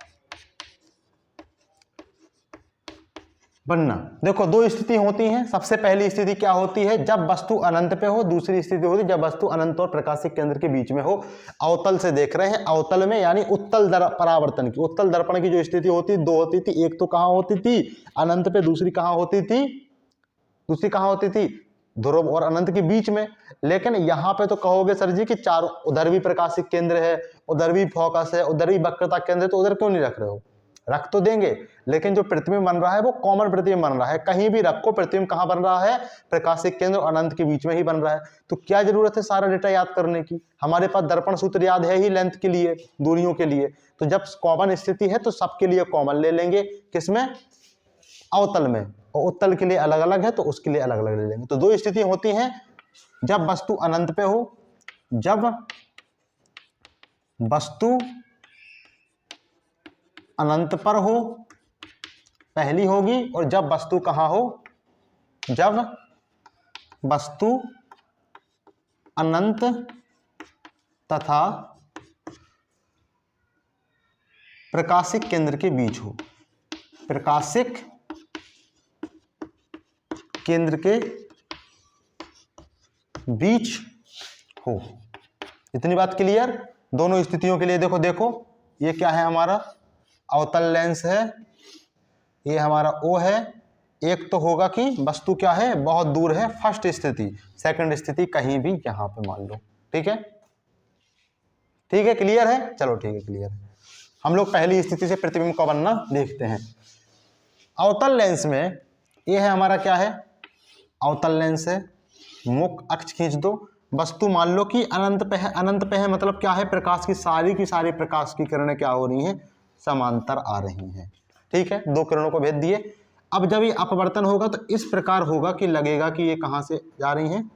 बनना। देखो दो स्थिति होती हैं। सबसे पहली स्थिति क्या होती है, जब वस्तु अनंत पे हो। दूसरी स्थिति होती है जब वस्तु अनंत और प्रकाशिक केंद्र के बीच में हो। अवतल से देख रहे हैं, अवतल में यानी उत्तल परावर्तन की, उत्तल दर्पण की जो स्थिति होती दो होती थी, एक तो कहाँ होती थी, अनंत पे, दूसरी कहाँ होती थी, ध्रुव और अनंत के बीच में। लेकिन यहाँ पे तो कहोगे सर जी कि चारों, उधर भी प्रकाशिक केंद्र है, उधर भी फोकस है, उधर भी वक्रता केंद्र है, तो उधर क्यों नहीं रख रहे हो? रख तो देंगे, लेकिन जो प्रतिबिंब बन रहा है वो कॉमन प्रतिबिंब बन रहा है। कहीं भी रखो, प्रतिबिंब कहाँ बन रहा है, प्रकाशिक केंद्र और अनंत के बीच में ही बन रहा है। तो क्या जरूरत है सारा डेटा याद करने की, हमारे पास दर्पण सूत्र याद है ही लेंथ के लिए, दूरियों के लिए। तो जब कॉमन स्थिति है तो सबके लिए कॉमन ले लेंगे, किसमें, अवतल में, और उत्तल के लिए अलग अलग है तो उसके लिए अलग अलग ले लेंगे। तो दो स्थिति होती हैं, जब वस्तु अनंत पे हो, जब वस्तु अनंत पर हो पहली होगी, और जब वस्तु कहां हो, जब वस्तु अनंत तथा प्रकाशिक केंद्र के बीच हो, प्रकाशिक केंद्र के बीच हो। इतनी बात क्लियर दोनों स्थितियों के लिए। देखो ये क्या है, हमारा अवतल लेंस है, ये हमारा O है। एक तो होगा कि वस्तु क्या है, बहुत दूर है, फर्स्ट स्थिति। सेकंड स्थिति कहीं भी यहां पे मान लो। ठीक है, क्लियर है, चलो ठीक है, क्लियर है। हम लोग पहली स्थिति से प्रतिबिंब का बनना देखते हैं। अवतल लेंस में ये है हमारा क्या है, अवतल लेंस है, मुख्य अक्ष खींच दो, वस्तु मान लो कि अनंत पे है। अनंत पे है मतलब क्या है, प्रकाश की सारी प्रकाश की किरणें क्या हो रही हैं, समांतर आ रही हैं। ठीक है, दो किरणों को भेज दिए। अब जब ये अपवर्तन होगा तो इस प्रकार होगा कि लगेगा कि ये कहां से जा रही हैं,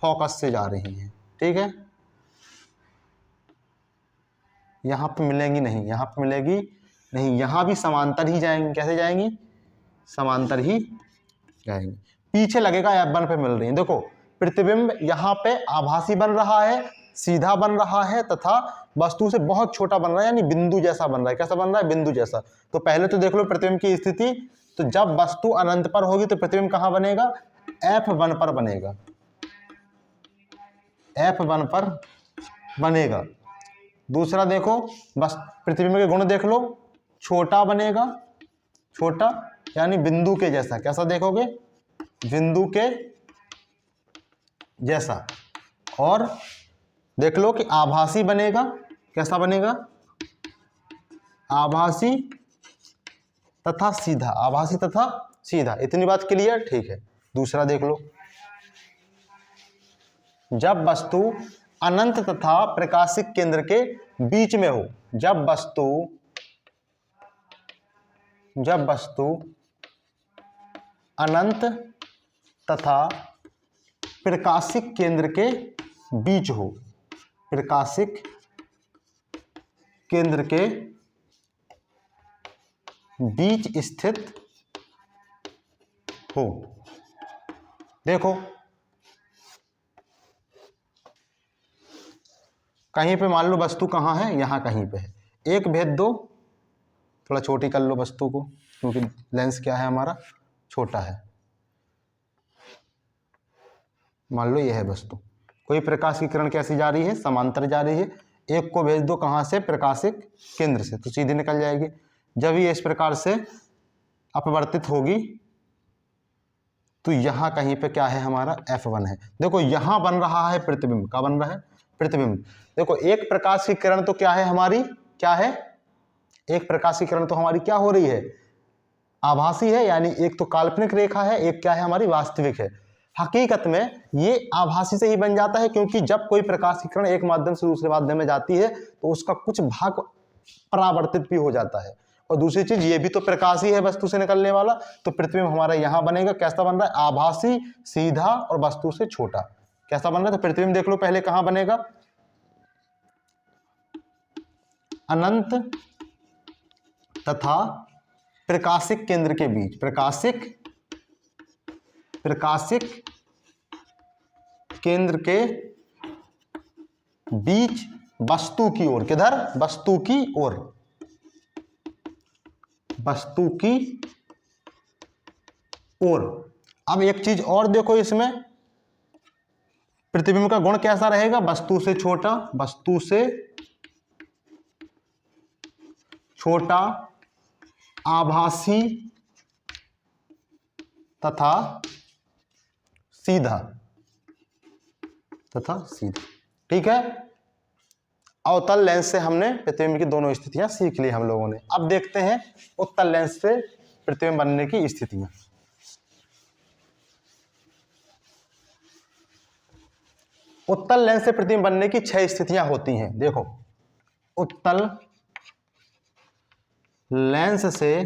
फोकस से जा रही हैं। ठीक है, यहां पे मिलेंगी नहीं, यहां पे मिलेगी नहीं, यहां भी समांतर ही जाएंगी। कैसे जाएंगी, समांतर ही जाएंगी। पीछे लगेगा F1 पे मिल रही है। देखो प्रतिबिंब यहाँ पे आभासी बन रहा है, सीधा बन रहा है तथा वस्तु से बहुत छोटा बन रहा है, यानी बिंदु जैसा बन रहा है। कैसा बन रहा है? बिंदु जैसा। तो पहले तो देख लो प्रतिबिंब की स्थिति, तो जब वस्तु अनंत पर होगी तो प्रतिबिंब कहाँ बनेगा? F1 पर बनेगा, F1 पर बनेगा। दूसरा देखो, बस प्रतिबिंब के गुण देख लो, छोटा बनेगा, छोटा यानी बिंदु के जैसा। कैसा देखोगे? बिंदु के जैसा। और देख लो कि आभासी बनेगा। कैसा बनेगा? आभासी तथा सीधा, आभासी तथा सीधा। इतनी बात क्लियर? ठीक है। दूसरा देख लो, जब वस्तु अनंत तथा प्रकाशिक केंद्र के बीच में हो, जब वस्तु अनंत तथा प्रकाशिक केंद्र के बीच हो, प्रकाशिक केंद्र के बीच स्थित हो। देखो कहीं पे मान लो वस्तु कहाँ है? यहाँ कहीं पे है। एक भेद दो, थोड़ा छोटी कर लो वस्तु को, क्योंकि लेंस क्या है हमारा? छोटा है। मान लो ये है वस्तु, कोई प्रकाश की किरण कैसी जा रही है? समांतर जा रही है। एक को भेज दो कहाँ से? प्रकाशिक केंद्र से, तो सीधी निकल जाएगी। जब ये इस प्रकार से अपवर्तित होगी तो यहाँ कहीं पे क्या है हमारा? F1 है। देखो यहाँ बन रहा है प्रतिबिंब। क्या बन रहा है? प्रतिबिंब। देखो एक प्रकाश की किरण तो क्या है हमारी? क्या है? एक प्रकाश की किरण तो हमारी क्या हो रही है? आभासी है, यानी एक तो काल्पनिक रेखा है, एक क्या है हमारी? वास्तविक है। हकीकत में ये आभासी से ही बन जाता है, क्योंकि जब कोई प्रकाश की किरण एक माध्यम से दूसरे माध्यम में जाती है तो उसका कुछ भाग परावर्तित भी हो जाता है। और दूसरी चीज, ये भी तो प्रकाश ही है वस्तु से निकलने वाला, तो प्रतिबिंब हमारा यहां बनेगा। कैसा बन रहा है? आभासी, सीधा और वस्तु से छोटा। कैसा बन रहा है? तो प्रतिबिंब देख लो पहले कहां बनेगा? अनंत तथा प्रकाशिक केंद्र के बीच, प्रकाशिक केंद्र के बीच वस्तु की ओर। किधर? वस्तु की ओर, वस्तु की ओर। अब एक चीज और देखो, इसमें प्रतिबिंब का गुण कैसा रहेगा? वस्तु से छोटा, वस्तु से छोटा, आभासी तथा सीधा, ठीक है। अवतल लेंस से हमने प्रतिबिंब की दोनों स्थितियां सीख ली हम लोगों ने। अब देखते हैं उत्तल लेंस से प्रतिबिंब बनने की स्थितियां। उत्तल लेंस से प्रतिबिंब बनने की 6 स्थितियां होती हैं। देखो, उत्तल लेंस से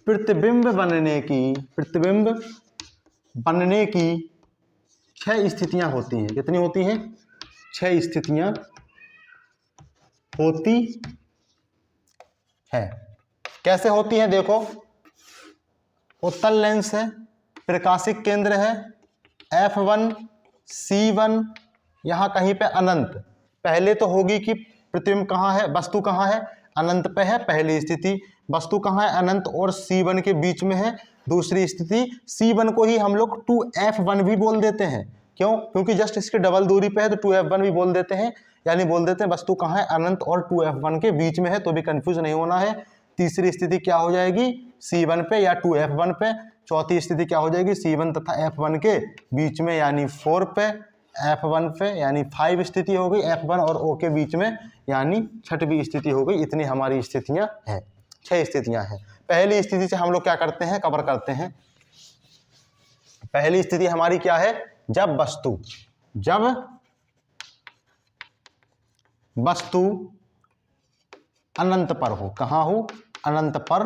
प्रतिबिंब बनने की 6 स्थितियां होती हैं। कितनी होती हैं? 6 स्थितियां होती है। कैसे होती हैं? देखो, उत्तल लेंस है, प्रकाशिक केंद्र है, F1, C1, यहां कहीं पे अनंत। पहले तो होगी कि प्रतिबिंब कहां है? वस्तु कहां है? अनंत पे है, पहली स्थिति। वस्तु कहां है? अनंत और C1 के बीच में है, दूसरी स्थिति। C1 को ही हम लोग 2F1 भी बोल देते हैं। क्यों? क्योंकि जस्ट इसकी डबल दूरी पे है, तो 2F1 भी बोल देते हैं, यानी बोल देते हैं वस्तु कहां है? अनंत और 2F1 के बीच में है, तो भी कंफ्यूज नहीं होना है। तीसरी स्थिति क्या हो जाएगी? C1 पे या 2F1 पे। चौथी स्थिति क्या हो जाएगी? C1 तथा F1 के बीच में, यानी 4 पे। F1 पे यानी 5 स्थिति हो गई, F1 और O के बीच में, यानी 6वीं स्थिति हो गई। इतनी हमारी स्थितियां हैं, 6 स्थितियां हैं। पहली स्थिति से हम लोग क्या करते हैं? कवर करते हैं। पहली स्थिति हमारी क्या है? जब वस्तु अनंत पर हो। कहां हो? अनंत पर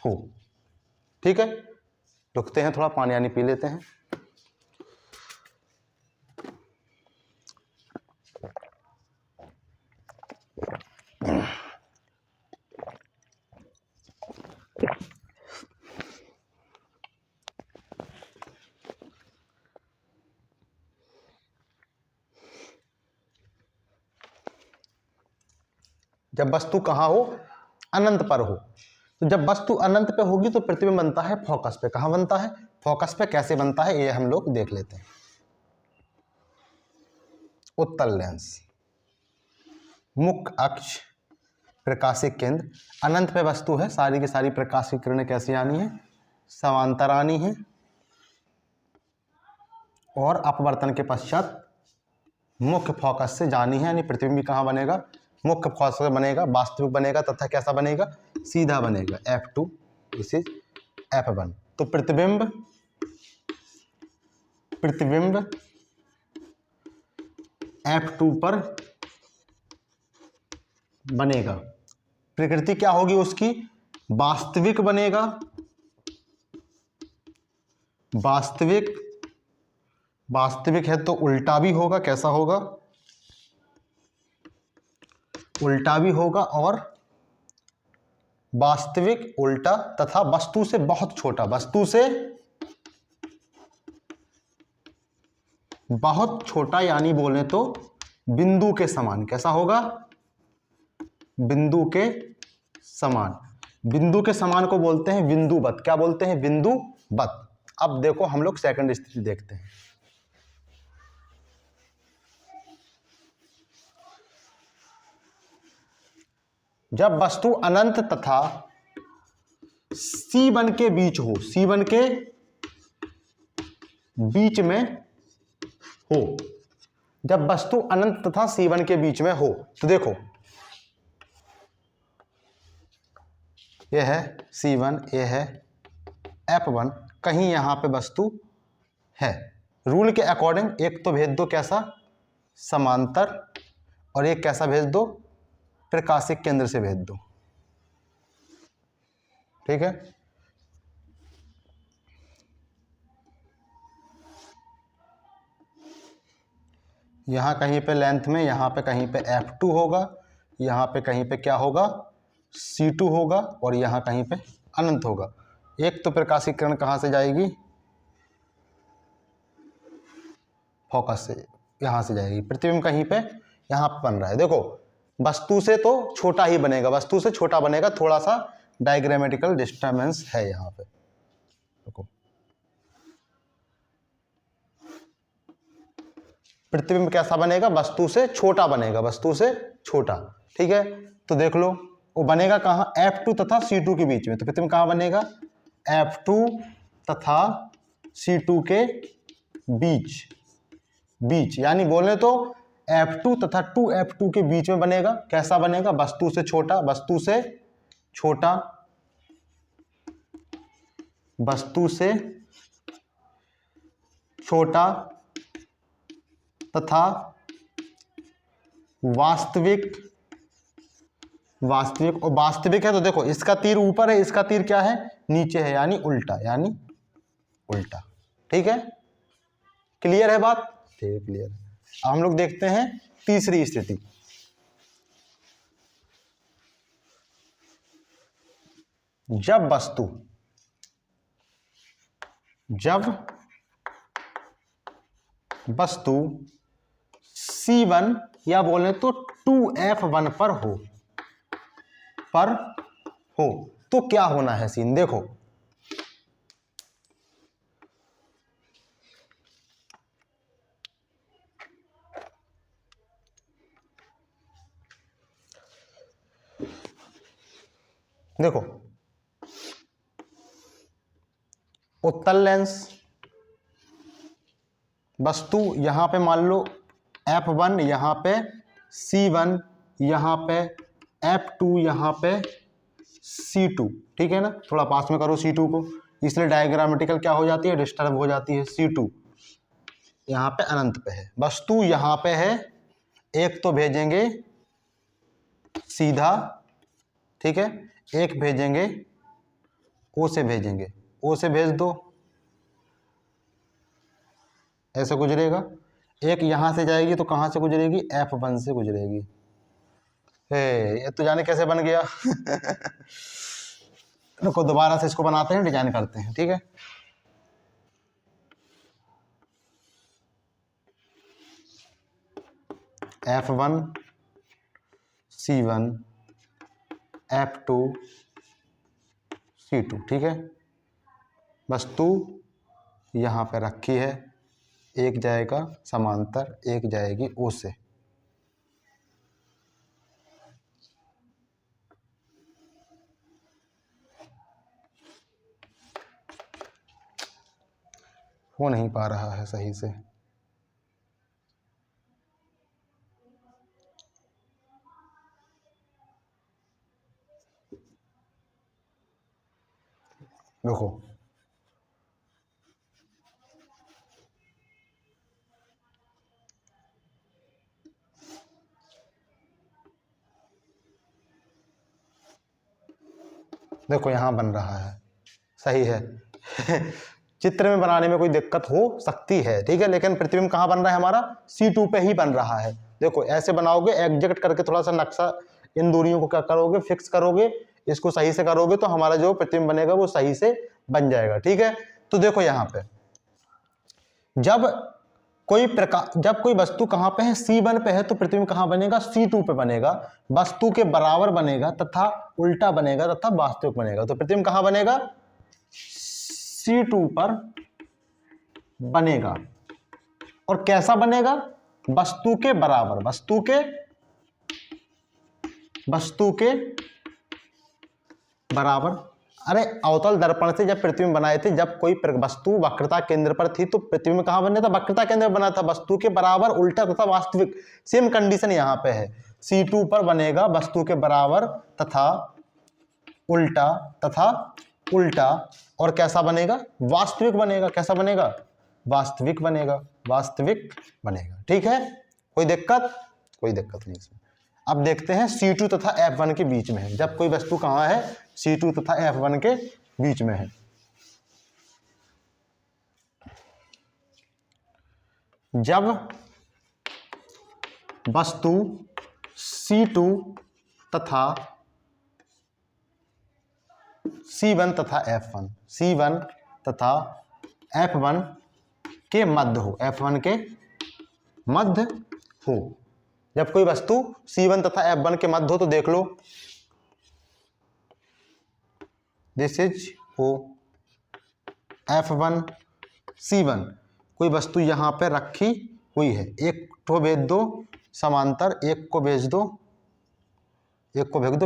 हो। ठीक है, रुकते हैं, थोड़ा पानी आनी पी लेते हैं। जब वस्तु कहाँ हो, अनंत पर हो। तो जब वस्तु अनंत पे होगी तो प्रतिबिंब बनता है फोकस पे। कहाँ बनता है, फोकस पे। कैसे बनता है ये हम लोग देख लेते हैं। उत्तल लेंस, मुख्य अक्ष, प्रकाशिक केंद्र, अनंत पे वस्तु है, सारी की सारी प्रकाश की किरणें कैसी आनी है, समांतर आनी है, और अपवर्तन के पश्चात मुख्य फोकस से जानी है, यानी प्रतिबिंब कहाँ बनेगा, मुख्य फोकस से बनेगा, वास्तविक बनेगा तथा कैसा बनेगा, सीधा बनेगा, F2 दिस इज F1। तो प्रतिबिंब F2 पर बनेगा। प्रकृति क्या होगी उसकी, वास्तविक बनेगा, वास्तविक है तो उल्टा भी होगा। कैसा होगा, उल्टा भी होगा, और वास्तविक उल्टा तथा वस्तु से बहुत छोटा, वस्तु से बहुत छोटा, यानी बोले तो बिंदु के समान। कैसा होगा, बिंदु के समान। बिंदु के समान को बोलते हैं बिंदुवत। क्या बोलते हैं, बिंदुवत। अब देखो हम लोग सेकंड स्थिति देखते हैं। जब वस्तु अनंत तथा C1 के बीच हो, C1 के बीच में हो, जब वस्तु अनंत तथा C1 के बीच में हो, तो देखो ये है C1, ये है F1, कहीं यहां पे वस्तु है। रूल के अकॉर्डिंग एक तो भेज दो कैसा, समांतर, और एक कैसा भेज दो, प्रकाशिक केंद्र से भेज दो। ठीक है, यहां कहीं पे लेंथ में, यहां पे कहीं पे F2 होगा, यहां पे कहीं पे क्या होगा, C2 होगा, और यहां कहीं पे अनंत होगा। एक तो प्रकाशिक किरण कहां से जाएगी, फोकस से, यहां से जाएगी। प्रतिबिंब कहीं पे यहां पे बन रहा है। देखो वस्तु से तो छोटा ही बनेगा, वस्तु से छोटा बनेगा, थोड़ा सा डायग्रामेटिकल डिस्टर्बेंस है यहां पे। देखो प्रतिबिंब कैसा बनेगा, वस्तु से छोटा बनेगा, वस्तु से छोटा। ठीक है, तो देख लो वो बनेगा कहाँ, F2 तथा C2 के बीच में। तो प्रतिबिंब कहाँ बनेगा, F2 तथा C2 के बीच, यानी बोले तो F2 तथा 2F2 के बीच में बनेगा। कैसा बनेगा, वस्तु से छोटा, वस्तु से छोटा, वस्तु से छोटा तथा वास्तविक, और वास्तविक है तो देखो इसका तीर ऊपर है, इसका तीर क्या है, नीचे है, यानी उल्टा, ठीक है, क्लियर है बात, ठीक है, क्लियर है। अब हम लोग देखते हैं तीसरी स्थिति। जब वस्तु C1 या बोले तो 2F1 पर हो तो क्या होना है सीन, देखो उत्तल लेंस, वस्तु यहां पे मान लो F1, यहां पे C1, यहां पे F2, यहां पे C2। ठीक है ना, थोड़ा पास में करो C2 को, इसलिए डायग्रामेटिकल क्या हो जाती है, डिस्टर्ब हो जाती है। C2 यहां पे अनंत पे है, वस्तु यहां पे है, एक तो भेजेंगे सीधा, ठीक है, एक भेजेंगे O से भेजेंगे, O से भेज दो, ऐसे गुजरेगा। एक यहां से जाएगी तो कहां से गुजरेगी, F1 से गुजरेगी। ये तो जाने कैसे बन गया रुको दोबारा से इसको बनाते हैं, डिजाइन करते हैं। ठीक है, F1 C1 F2C2, ठीक है। वस्तु यहाँ पे रखी है, एक जाएगा समांतर, एक जाएगी O से। हो नहीं पा रहा है सही से। देखो देखो यहाँ बन रहा है, सही है। चित्र में बनाने में कोई दिक्कत हो सकती है, ठीक है, लेकिन प्रतिबिंब कहाँ बन रहा है हमारा, C2 पे ही बन रहा है। देखो ऐसे बनाओगे, एग्जैक्ट करके थोड़ा सा नक्शा इन दूरियों को क्या करोगे, फिक्स करोगे, इसको सही से करोगे तो हमारा जो प्रतिबिंब बनेगा वो सही से बन जाएगा, ठीक है। तो देखो यहाँ पे जब कोई वस्तु कहाँ पे है, C1 पे है, तो प्रतिबिंब कहाँ बनेगा, C2 पे बनेगा, वस्तु के बराबर बनेगा तथा उल्टा बनेगा तथा वास्तविक बनेगा। तो प्रतिबिंब कहाँ बनेगा, C2 पर बनेगा। और कैसा बनेगा, वस्तु के बराबर, वस्तु के बराबर। अरे अवतल दर्पण से जब प्रतिबिंब बनाए थे, जब कोई वस्तु वक्रता केंद्र पर थी तो प्रतिबिंब कहाँ बना था, वक्रता केंद्र पर बना था, वस्तु के बराबर, उल्टा तथा वास्तविक। सेम कंडीशन यहाँ पे है, C2 पर बनेगा वस्तु के बराबर तथा उल्टा और कैसा बनेगा, वास्तविक बनेगा। कैसा बनेगा, वास्तविक बनेगा, ठीक है। कोई दिक्कत नहीं इसमें। अब देखते हैं C2 तथा F1 के बीच में है, जब कोई वस्तु कहाँ है, C2 तथा F1 के बीच में है। जब वस्तु C2 तथा C1 तथा F1 के मध्य हो, F1 के मध्य हो। जब कोई वस्तु C1 तथा F1 के मध्य हो तो देख लो, this is O, F1 C1। कोई वस्तु यहाँ पे रखी हुई है, एक को भेज दो समांतर, एक को भेज दो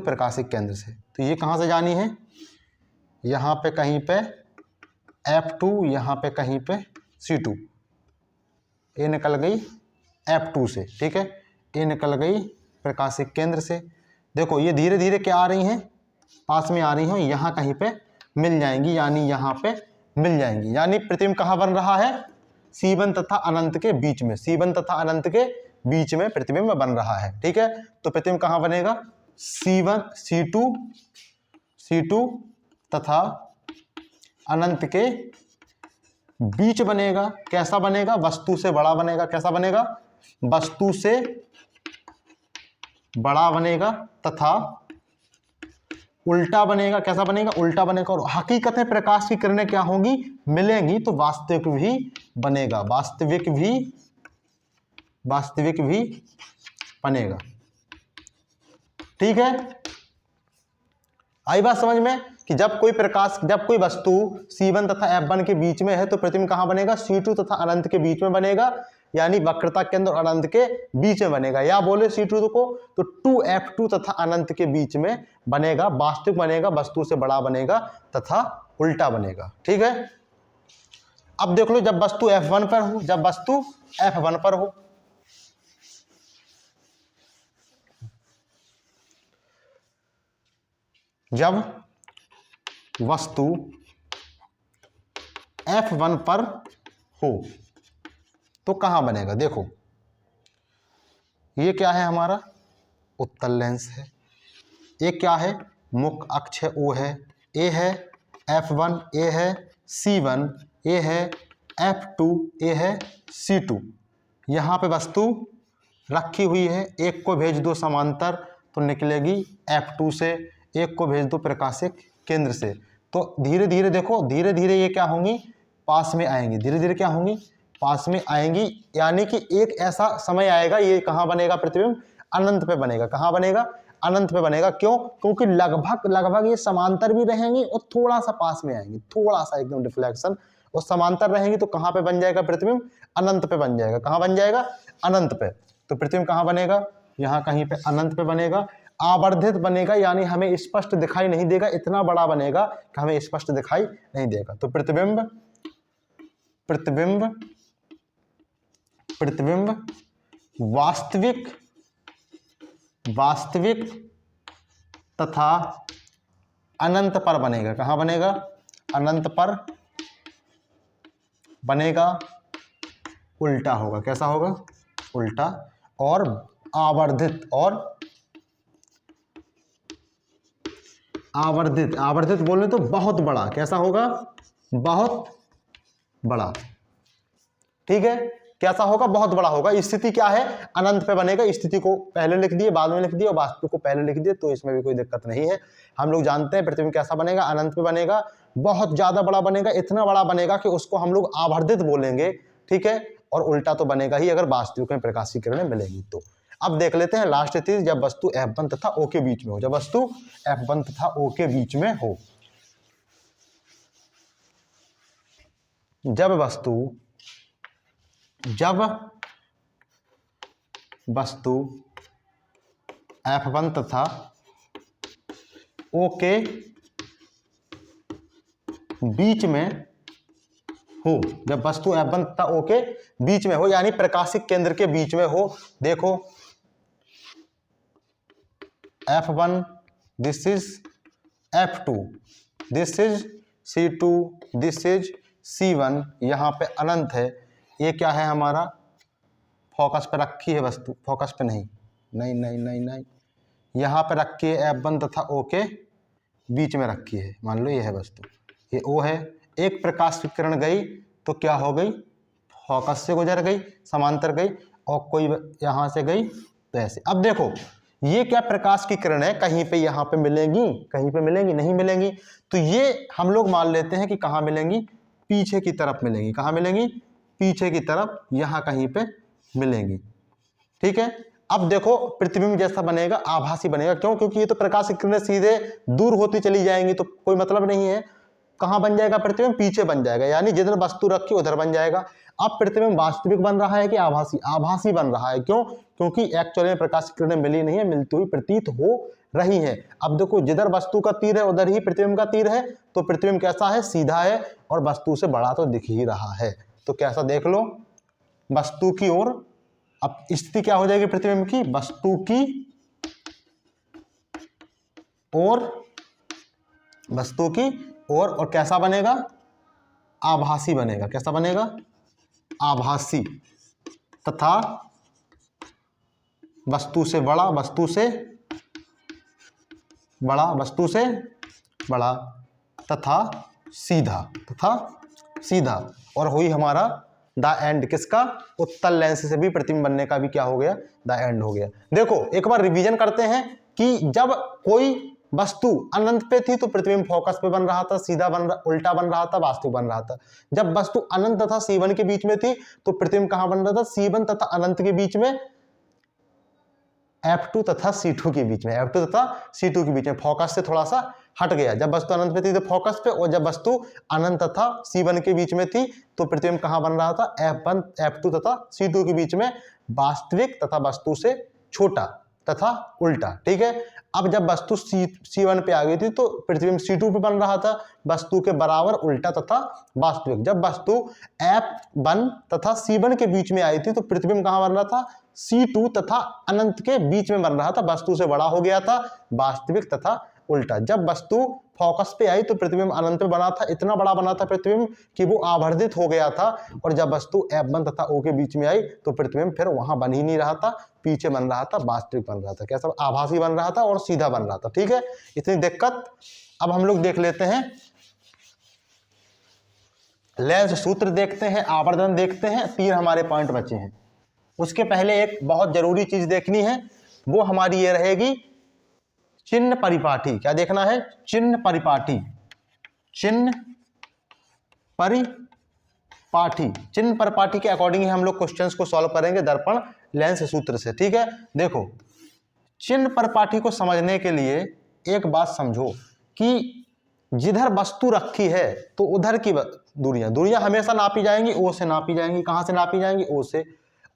प्रकाशिक केंद्र से। तो ये कहाँ से जानी है, यहाँ पे कहीं पे F2, यहाँ पे कहीं पे C2। ये निकल गई F2 से, ठीक है, ये निकल गई प्रकाशिक केंद्र से। देखो ये धीरे धीरे क्या आ रही हैं, पास में आ रही हैं, यहाँ कहीं पे मिल जाएंगी, यानी यहाँ पे मिल जाएंगी। यानी प्रतिबिंब कहाँ बन रहा है, C1 तथा अनंत के बीच में, C1 तथा अनंत के बीच में प्रतिबिंब बन रहा है, ठीक है। तो प्रतिबिंब कहाँ बनेगा, C2 तथा अनंत के बीच बनेगा। कैसा बनेगा, वस्तु से बड़ा बनेगा। कैसा बनेगा, वस्तु से बड़ा बनेगा तथा उल्टा बनेगा। कैसा बनेगा, उल्टा बनेगा। और हकीकत में प्रकाश की किरणें क्या होंगी, मिलेंगी तो वास्तविक भी बनेगा, वास्तविक भी बनेगा, ठीक है। आई बात समझ में कि जब कोई वस्तु C1 तथा F1 के बीच में है तो प्रतिबिंब कहाँ बनेगा, C2 तथा अनंत के बीच में बनेगा, यानी वक्रता केंद्र और अनंत के बीच में बनेगा। या बोले C2 को तो 2F2 तथा अनंत के बीच में बनेगा, वास्तविक बनेगा, वस्तु से बड़ा बनेगा तथा उल्टा बनेगा, ठीक है। अब देख लो, जब वस्तु F1 पर हो, जब वस्तु F1 पर हो, जब वस्तु F1 पर हो तो कहां बनेगा। देखो ये क्या है, हमारा उत्तल लेंस है, ये क्या है, मुख्य अक्ष है, O है, A है F1, A है C1, A है F2, A है C2। यहाँ पे वस्तु रखी हुई है, एक को भेज दो समांतर तो निकलेगी F2 से, एक को भेज दो प्रकाशिक केंद्र से। तो धीरे धीरे देखो, धीरे धीरे ये क्या होंगी, पास में आएंगी, धीरे धीरे क्या होंगी, पास में आएंगी। यानी कि एक ऐसा समय आएगा, ये कहाँ बनेगा प्रतिबिंब, अनंत पे बनेगा। कहाँ बनेगा, अनंत पे बनेगा। क्यों? क्योंकि लगभग ये समांतर भी रहेंगी और थोड़ा सा पास में आएंगी, थोड़ा सा एकदम डिफ्लेक्शन, और समांतर रहेंगी तो कहां पे बन जाएगा प्रतिबिंब? अनंत पे बन जाएगा। कहां बन जाएगा? अनंत पे। तो प्रतिबिंब कहां बनेगा? यहां कहीं पे अनंत पे बनेगा। आवर्धित बनेगा यानी हमें स्पष्ट दिखाई नहीं देगा, इतना बड़ा बनेगा कि हमें स्पष्ट दिखाई नहीं देगा। तो प्रतिबिंब वास्तविक तथा अनंत पर बनेगा। कहां बनेगा? अनंत पर बनेगा। उल्टा होगा। कैसा होगा? उल्टा। और आवर्धित बोले तो बहुत बड़ा। कैसा होगा? बहुत बड़ा। ठीक है, कैसा होगा? बहुत बड़ा होगा। स्थिति क्या है? अनंत पे बनेगा। स्थिति को पहले लिख दिए, बाद में लिख दिए, और वास्तविक को पहले लिख दिए, तो इसमें भी कोई दिक्कत नहीं है। हम लोग जानते हैं प्रतिबिंब कैसा बनेगा? अनंत पे बनेगा, बहुत ज्यादा बड़ा बनेगा, इतना बड़ा बनेगा कि उसको हम लोग आवर्धित बोलेंगे। ठीक है, और उल्टा तो बनेगा ही अगर वास्तविक में प्रकाश की किरणें मिलेंगी तो। अब देख लेते हैं लास्ट चीज, जब वस्तु F1 तथा O के बीच में हो। जब वस्तु F1 तथा O के बीच में हो, जब वस्तु F1 तथा O के बीच में हो, जब वस्तु F1 तथा O के बीच में हो यानी प्रकाशिक केंद्र के बीच में हो। देखो F1, this is F2, this is C2, this is C1, यहाँ पे अनंत है। ये क्या है हमारा? फोकस पे रखी है वस्तु, फोकस पे नहीं, यहाँ पे रखी है F1 तथा O के बीच में रखी है। मान लो ये है वस्तु, ये O है। एक प्रकाश की किरण गई तो क्या हो गई? फोकस से गुजर गई, समांतर गई, और कोई यहाँ से गई तो ऐसे। अब देखो ये क्या प्रकाश की किरण है, कहीं पे यहाँ पे मिलेंगी, कहीं पे मिलेंगी? नहीं मिलेंगी। तो ये हम लोग मान लेते हैं कि कहाँ मिलेंगी? पीछे की तरफ मिलेंगी। कहाँ मिलेंगी? पीछे की तरफ, यहाँ कहीं पे मिलेंगी। ठीक है, अब देखो प्रतिबिंब जैसा बनेगा, आभासी बनेगा। क्यों? क्योंकि ये तो प्रकाश की किरणें सीधे दूर होती चली जाएंगी, तो कोई मतलब नहीं है। कहां बन जाएगा प्रतिबिंब? पीछे बन जाएगा, यानी जिधर वस्तु रखी उधर बन जाएगा। अब प्रतिबिंब वास्तविक बन रहा है कि आभासी? आभासी बन रहा है। क्यों? क्योंकि एक्चुअली में प्रकाश की किरणें मिली नहीं है, मिलती हुई प्रतीत हो रही है। अब देखो जिधर वस्तु का तीर है उधर ही प्रतिबिंब का तीर है, तो प्रतिबिंब कैसा है? सीधा है, और वस्तु से बड़ा तो दिख ही रहा है। तो कैसा? देख लो, वस्तु की ओर। अब स्थिति क्या हो जाएगी प्रतिबिंब की? वस्तु की ओर, और कैसा बनेगा? आभासी बनेगा। कैसा बनेगा? आभासी। तथा वस्तु से बड़ा, वस्तु से बड़ा, तथा सीधा, और हुई हमारा द एंड। किसका? उत्तल लेंस से भी प्रतिबिंब बनने का भी क्या हो गया? द एंड हो गया। देखो एक बार रिवीजन करते हैं कि जब कोई वस्तु अनंत पे थी तो प्रतिबिंब फोकस पे बन रहा था, सीधा उल्टा बन रहा था, वास्तविक बन रहा था। जब वस्तु अनंत तथा C1 के बीच में थी तो प्रतिबिंब कहां बन रहा था? C1 तथा अनंत के बीच में, F2 तथा C2 के बीच में, F2 तथा C2 के बीच में, फोकस से थोड़ा सा हट गया। जब वस्तु अनंत पे थी तो फोकस पे, और जब वस्तु अनंत तथा C1 के बीच में थी तो प्रतिबिंब कहां बन रहा था? F1, F2 तथा C2 के बीच में, वास्तविक तथा वस्तु से छोटा तथा उल्टा। ठीक है, अब जब वस्तु C1 पे आ गई थी तो प्रतिबिंब C2 पे बन रहा था, वस्तु के बराबर उल्टा तथा वास्तविक। जब वस्तु F1 तथा C1 के बीच में आई थी तो प्रतिबिंब कहां बन रहा था? C2 तथा अनंत के बीच में बन रहा था, वस्तु से बड़ा हो गया था, वास्तविक तथा उल्टा। जब वस्तु फोकस पे आई तो प्रतिबिंब अनंत पे बना था, इतना बड़ा बना था प्रतिबिंब कि वो आवर्धित हो गया था, और जब वस्तु F1 तथा O के बीच में आई तो प्रतिबिंब फिर वहां बन ही नहीं रहा था, पीछे बन रहा था, वास्तविक बन रहा था। कैसा? आभासी बन रहा था और सीधा बन रहा था। ठीक है, इतनी दिक्कत। अब हम लोग देख लेते हैं लेंस सूत्र, देखते हैं आवर्धन, देखते हैं। 3 हमारे पॉइंट बचे हैं। उसके पहले एक बहुत जरूरी चीज देखनी है, वो हमारी ये रहेगी चिन्ह परिपाटी। क्या देखना है? चिन्ह परिपाटी। चिन्ह परिपाटी के अकॉर्डिंग ही हम लोग क्वेश्चंस को सॉल्व करेंगे दर्पण लेंस सूत्र से। ठीक है, देखो चिन्ह परिपाटी को समझने के लिए एक बात समझो कि जिधर वस्तु रखी है तो उधर की दूरियां हमेशा नापी जाएंगी, ओ से नापी जाएंगी। कहां से नापी जाएंगी? ओ से।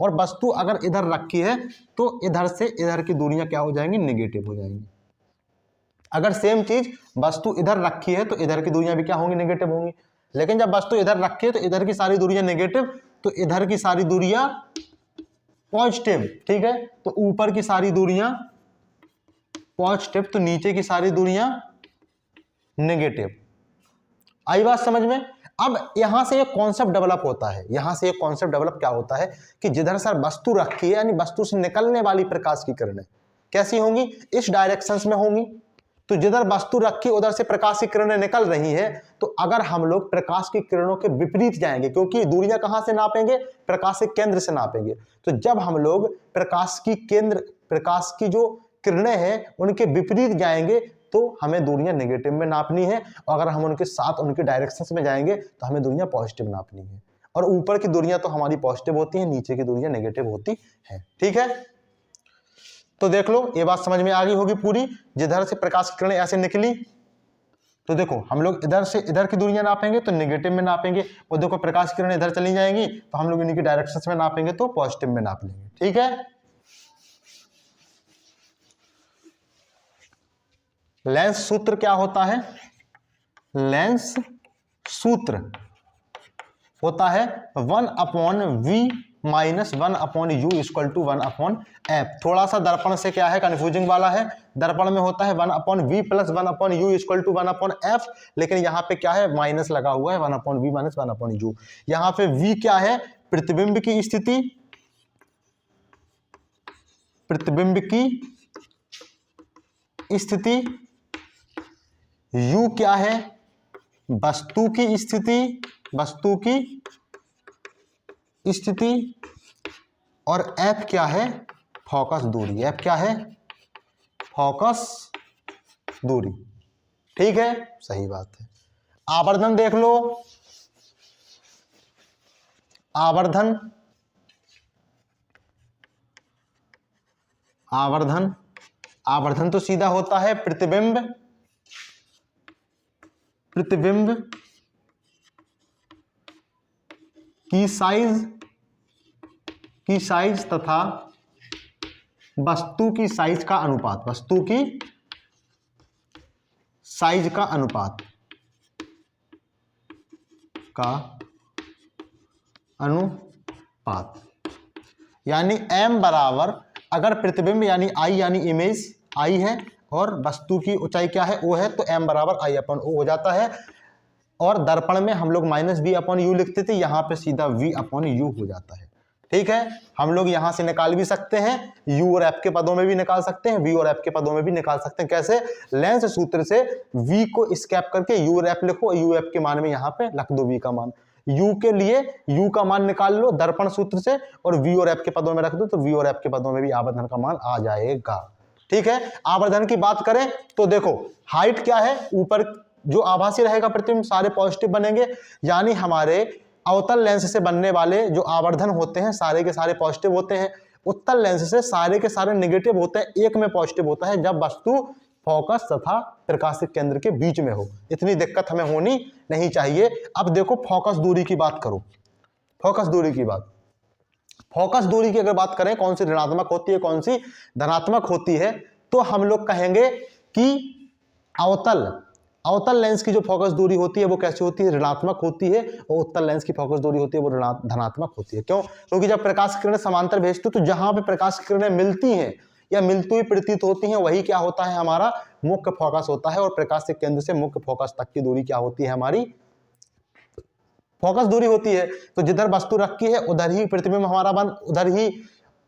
और वस्तु अगर इधर रखी है तो इधर से इधर की दूरियां क्या हो जाएंगी? नेगेटिव हो जाएंगी। अगर सेम चीज वस्तु इधर रखी है तो इधर की दूरियां भी क्या होंगी? नेगेटिव होंगी। लेकिन जब वस्तु इधर रखी है तो इधर की सारी दूरियां नेगेटिव, तो इधर की सारी दूरियां पॉजिटिव, ठीक है। तो ऊपर की सारी दूरियां पॉजिटिव, तो नीचे की सारी दूरियां नेगेटिव। आई बात समझ में? अब यहां से एक कॉन्सेप्ट डेवलप होता है, यहां से एक कॉन्सेप्ट डेवलप क्या होता है कि जिधर सर वस्तु रखी है यानी वस्तु से निकलने वाली प्रकाश की किरणें कैसी होंगी? इस डायरेक्शंस में होंगी। तो जिधर वस्तु रखी उधर से प्रकाश की किरणें निकल रही हैं, तो अगर हम लोग प्रकाश की किरणों के विपरीत जाएंगे, क्योंकि दूरियां कहां से नापेंगे? प्रकाश के केंद्र से नापेंगे। तो जब हम लोग प्रकाश की जो किरणें हैं उनके विपरीत जाएंगे तो हमें दूरियां नेगेटिव में नापनी है, और अगर हम उनके साथ उनके डायरेक्शंस में जाएंगे तो हमें दूरियां पॉजिटिव नापनी है। और ऊपर की दूरियां तो हमारी पॉजिटिव होती हैं, नीचे की दूरियां नेगेटिव होती हैं, ठीक है। तो देख लो, ये बात समझ में आ गई होगी पूरी। जिधर से प्रकाश की किरणें ऐसे निकली तो देखो हम लोग इधर से इधर की दूरियां नापेंगे तो नेगेटिव में नापेंगे, और देखो प्रकाश की किरणें इधर चली जाएंगी तो हम लोग इन्हीं की डायरेक्शंस में नापेंगे तो पॉजिटिव में नाप लेंगे, ठीक है। लेंस सूत्र क्या होता है? लेंस सूत्र होता है 1/v minus 1/u equal to 1/f। थोड़ा सा दर्पण से क्या है कंफ्यूजिंग वाला है। दर्पण में होता है 1/v plus 1/u equal to 1/f, लेकिन यहां पे क्या है? माइनस लगा हुआ है, 1/v माइनस 1/u। यहां पे v क्या है? प्रतिबिंब की स्थिति, प्रतिबिंब की स्थिति। u क्या है? वस्तु की स्थिति, वस्तु की स्थिति। और f क्या है? फोकस दूरी। f क्या है? फोकस दूरी, ठीक है, सही बात है। आवर्धन देख लो। आवर्धन, आवर्धन, आवर्धन तो सीधा होता है प्रतिबिंब, प्रतिबिंब की साइज तथा वस्तु की साइज का अनुपात, वस्तु की साइज का अनुपात यानी m बराबर, अगर प्रतिबिंब यानी I यानी इमेज I है और वस्तु की ऊंचाई क्या है? O है, तो m बराबर I/O हो जाता है। और दर्पण में हम लोग -v/u लिखते थे, यहां पे सीधा v/u हो जाता है, ठीक है। हम लोग यहां से निकाल भी सकते हैं, u और f के पदों में भी निकाल सकते हैं, v और f के पदों में भी निकाल सकते हैं। कैसे? लेंस सूत्र से v को स्कैप करके u और f लिखो, u f के मान में यहां पे रख दो v का मान। u के लिए u का मान निकाल लो दर्पण सूत्र से, और v और f के पदों में रख दो, तो v और f के पदों में भी आवर्धन का मान आ जाएगा, ठीक है। आवर्धन की बात करें तो देखो हाइट क्या है? ऊपर जो आभासी रहेगा प्रतिबिंब सारे पॉजिटिव बनेंगे, यानी हमारे अवतल लेंस से बनने वाले जो आवर्धन होते हैं सारे के सारे पॉजिटिव होते हैं। उत्तल लेंस से सारे के सारे नेगेटिव होते हैं, एक में पॉजिटिव होता है जब वस्तु फोकस तथा प्रकाशिक केंद्र के बीच में हो। इतनी दिक्कत हमें होनी नहीं चाहिए। अब देखो फोकस दूरी की बात करो। फोकस दूरी की बात, फोकस दूरी की अगर बात करें कौन सी ऋणात्मक होती है कौन सी धनात्मक होती है, तो हम लोग कहेंगे कि अवतल लेंस की जो फोकस दूरी होती है वो कैसी होती है? ऋणात्मक होती है, और उत्तल लेंस की फोकस दूरी होती है वो धनात्मक होती है। क्यों? क्योंकि जब प्रकाश किरणें समांतर भेजती है तो जहां पे प्रकाश किरणें मिलती हैं या मिलती हुई प्रतीत होती हैं वही क्या होता है? हमारा मुख्य फोकस होता है। और प्रकाश के केंद्र से मुख्य फोकस तक की दूरी क्या होती है? हमारी फोकस दूरी होती है। तो जिधर वस्तु रखी है उधर ही प्रतिबिंब हमारा उधर ही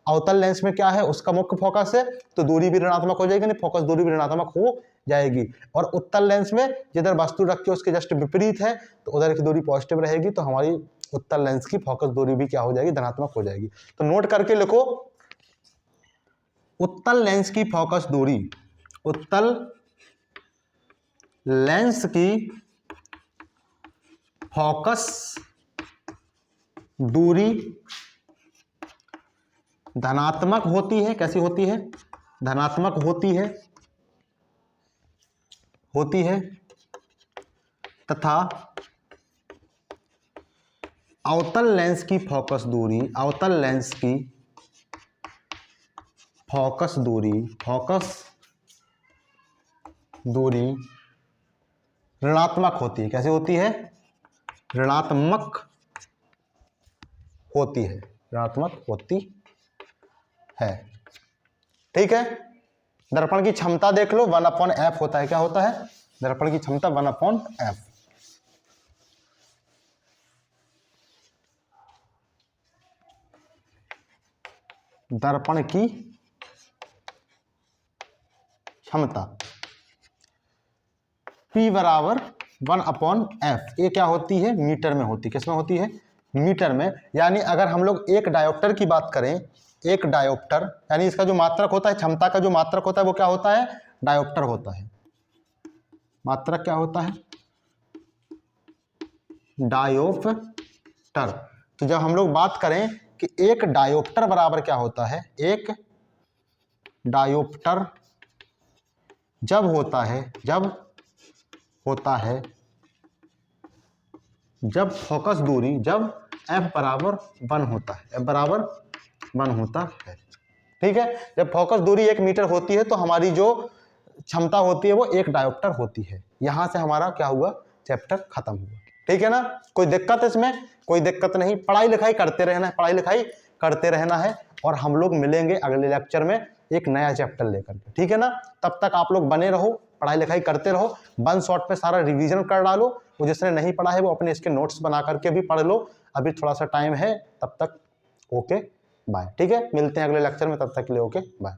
अवतल लेंस में क्या है? उसका मुख्य फोकस है, तो दूरी भी ऋणात्मक हो जाएगी, नहीं फोकस दूरी भी ऋणात्मक हो जाएगी। और उत्तल लेंस में जिधर वस्तु रखी है उसके जस्ट विपरीत है, तो उधर की दूरी पॉजिटिव रहेगी, तो हमारी उत्तल लेंस की फोकस दूरी भी क्या हो जाएगी? धनात्मक हो जाएगी। तो नोट करके लिखो, उत्तल लेंस की फोकस दूरी, उत्तल लेंस की फोकस दूरी धनात्मक होती है। कैसी होती है? धनात्मक होती है तथा अवतल लेंस की फोकस दूरी ऋणात्मक होती है। कैसे होती है? ऋणात्मक होती है। ठीक है। दर्पण की क्षमता देख लो, 1/f होता है। क्या होता है? दर्पण की क्षमता 1/f। दर्पण की क्षमता P बराबर 1/f। ये क्या होती है? मीटर में होती है। किस में होती है? मीटर में। यानी अगर हम लोग एक डायोप्टर की बात करें, एक डायोप्टर यानी इसका जो मात्रक होता है, क्षमता का जो मात्रक होता है वो क्या होता है? डायोप्टर होता है। मात्रक क्या होता है? डायोप्टर। तो जब हम लोग बात करें कि एक डायोप्टर बराबर क्या होता है, एक डायोप्टर जब होता है जब फोकस दूरी जब f बराबर 1 होता है, f बराबर 1 होता है। ठीक है। जब फोकस दूरी 1 मीटर होती है तो हमारी जो क्षमता होती है वो एक डायोप्टर होती है। यहां से हमारा क्या हुआ? चैप्टर खत्म हुआ। ठीक है ना? कोई दिक्कत इसमें? कोई दिक्कत नहीं। पढ़ाई लिखाई करते रहना है और हम लोग मिलेंगे अगले लेक्चर में एक नया चैप्टर लेकर के। ठीक है ना? तब तक आप लोग बने रहो, पढ़ाई लिखाई करते रहो, 1 शॉट पे सारा रिवीजन कर डालो। वो जिसने नहीं पढ़ा है वो अपने इसके नोट्स बना करके भी पढ़ लो। अभी थोड़ा सा टाइम है, तब तक ओके बाय। ठीक है, मिलते हैं अगले लेक्चर में, तब तक के लिए ओके बाय।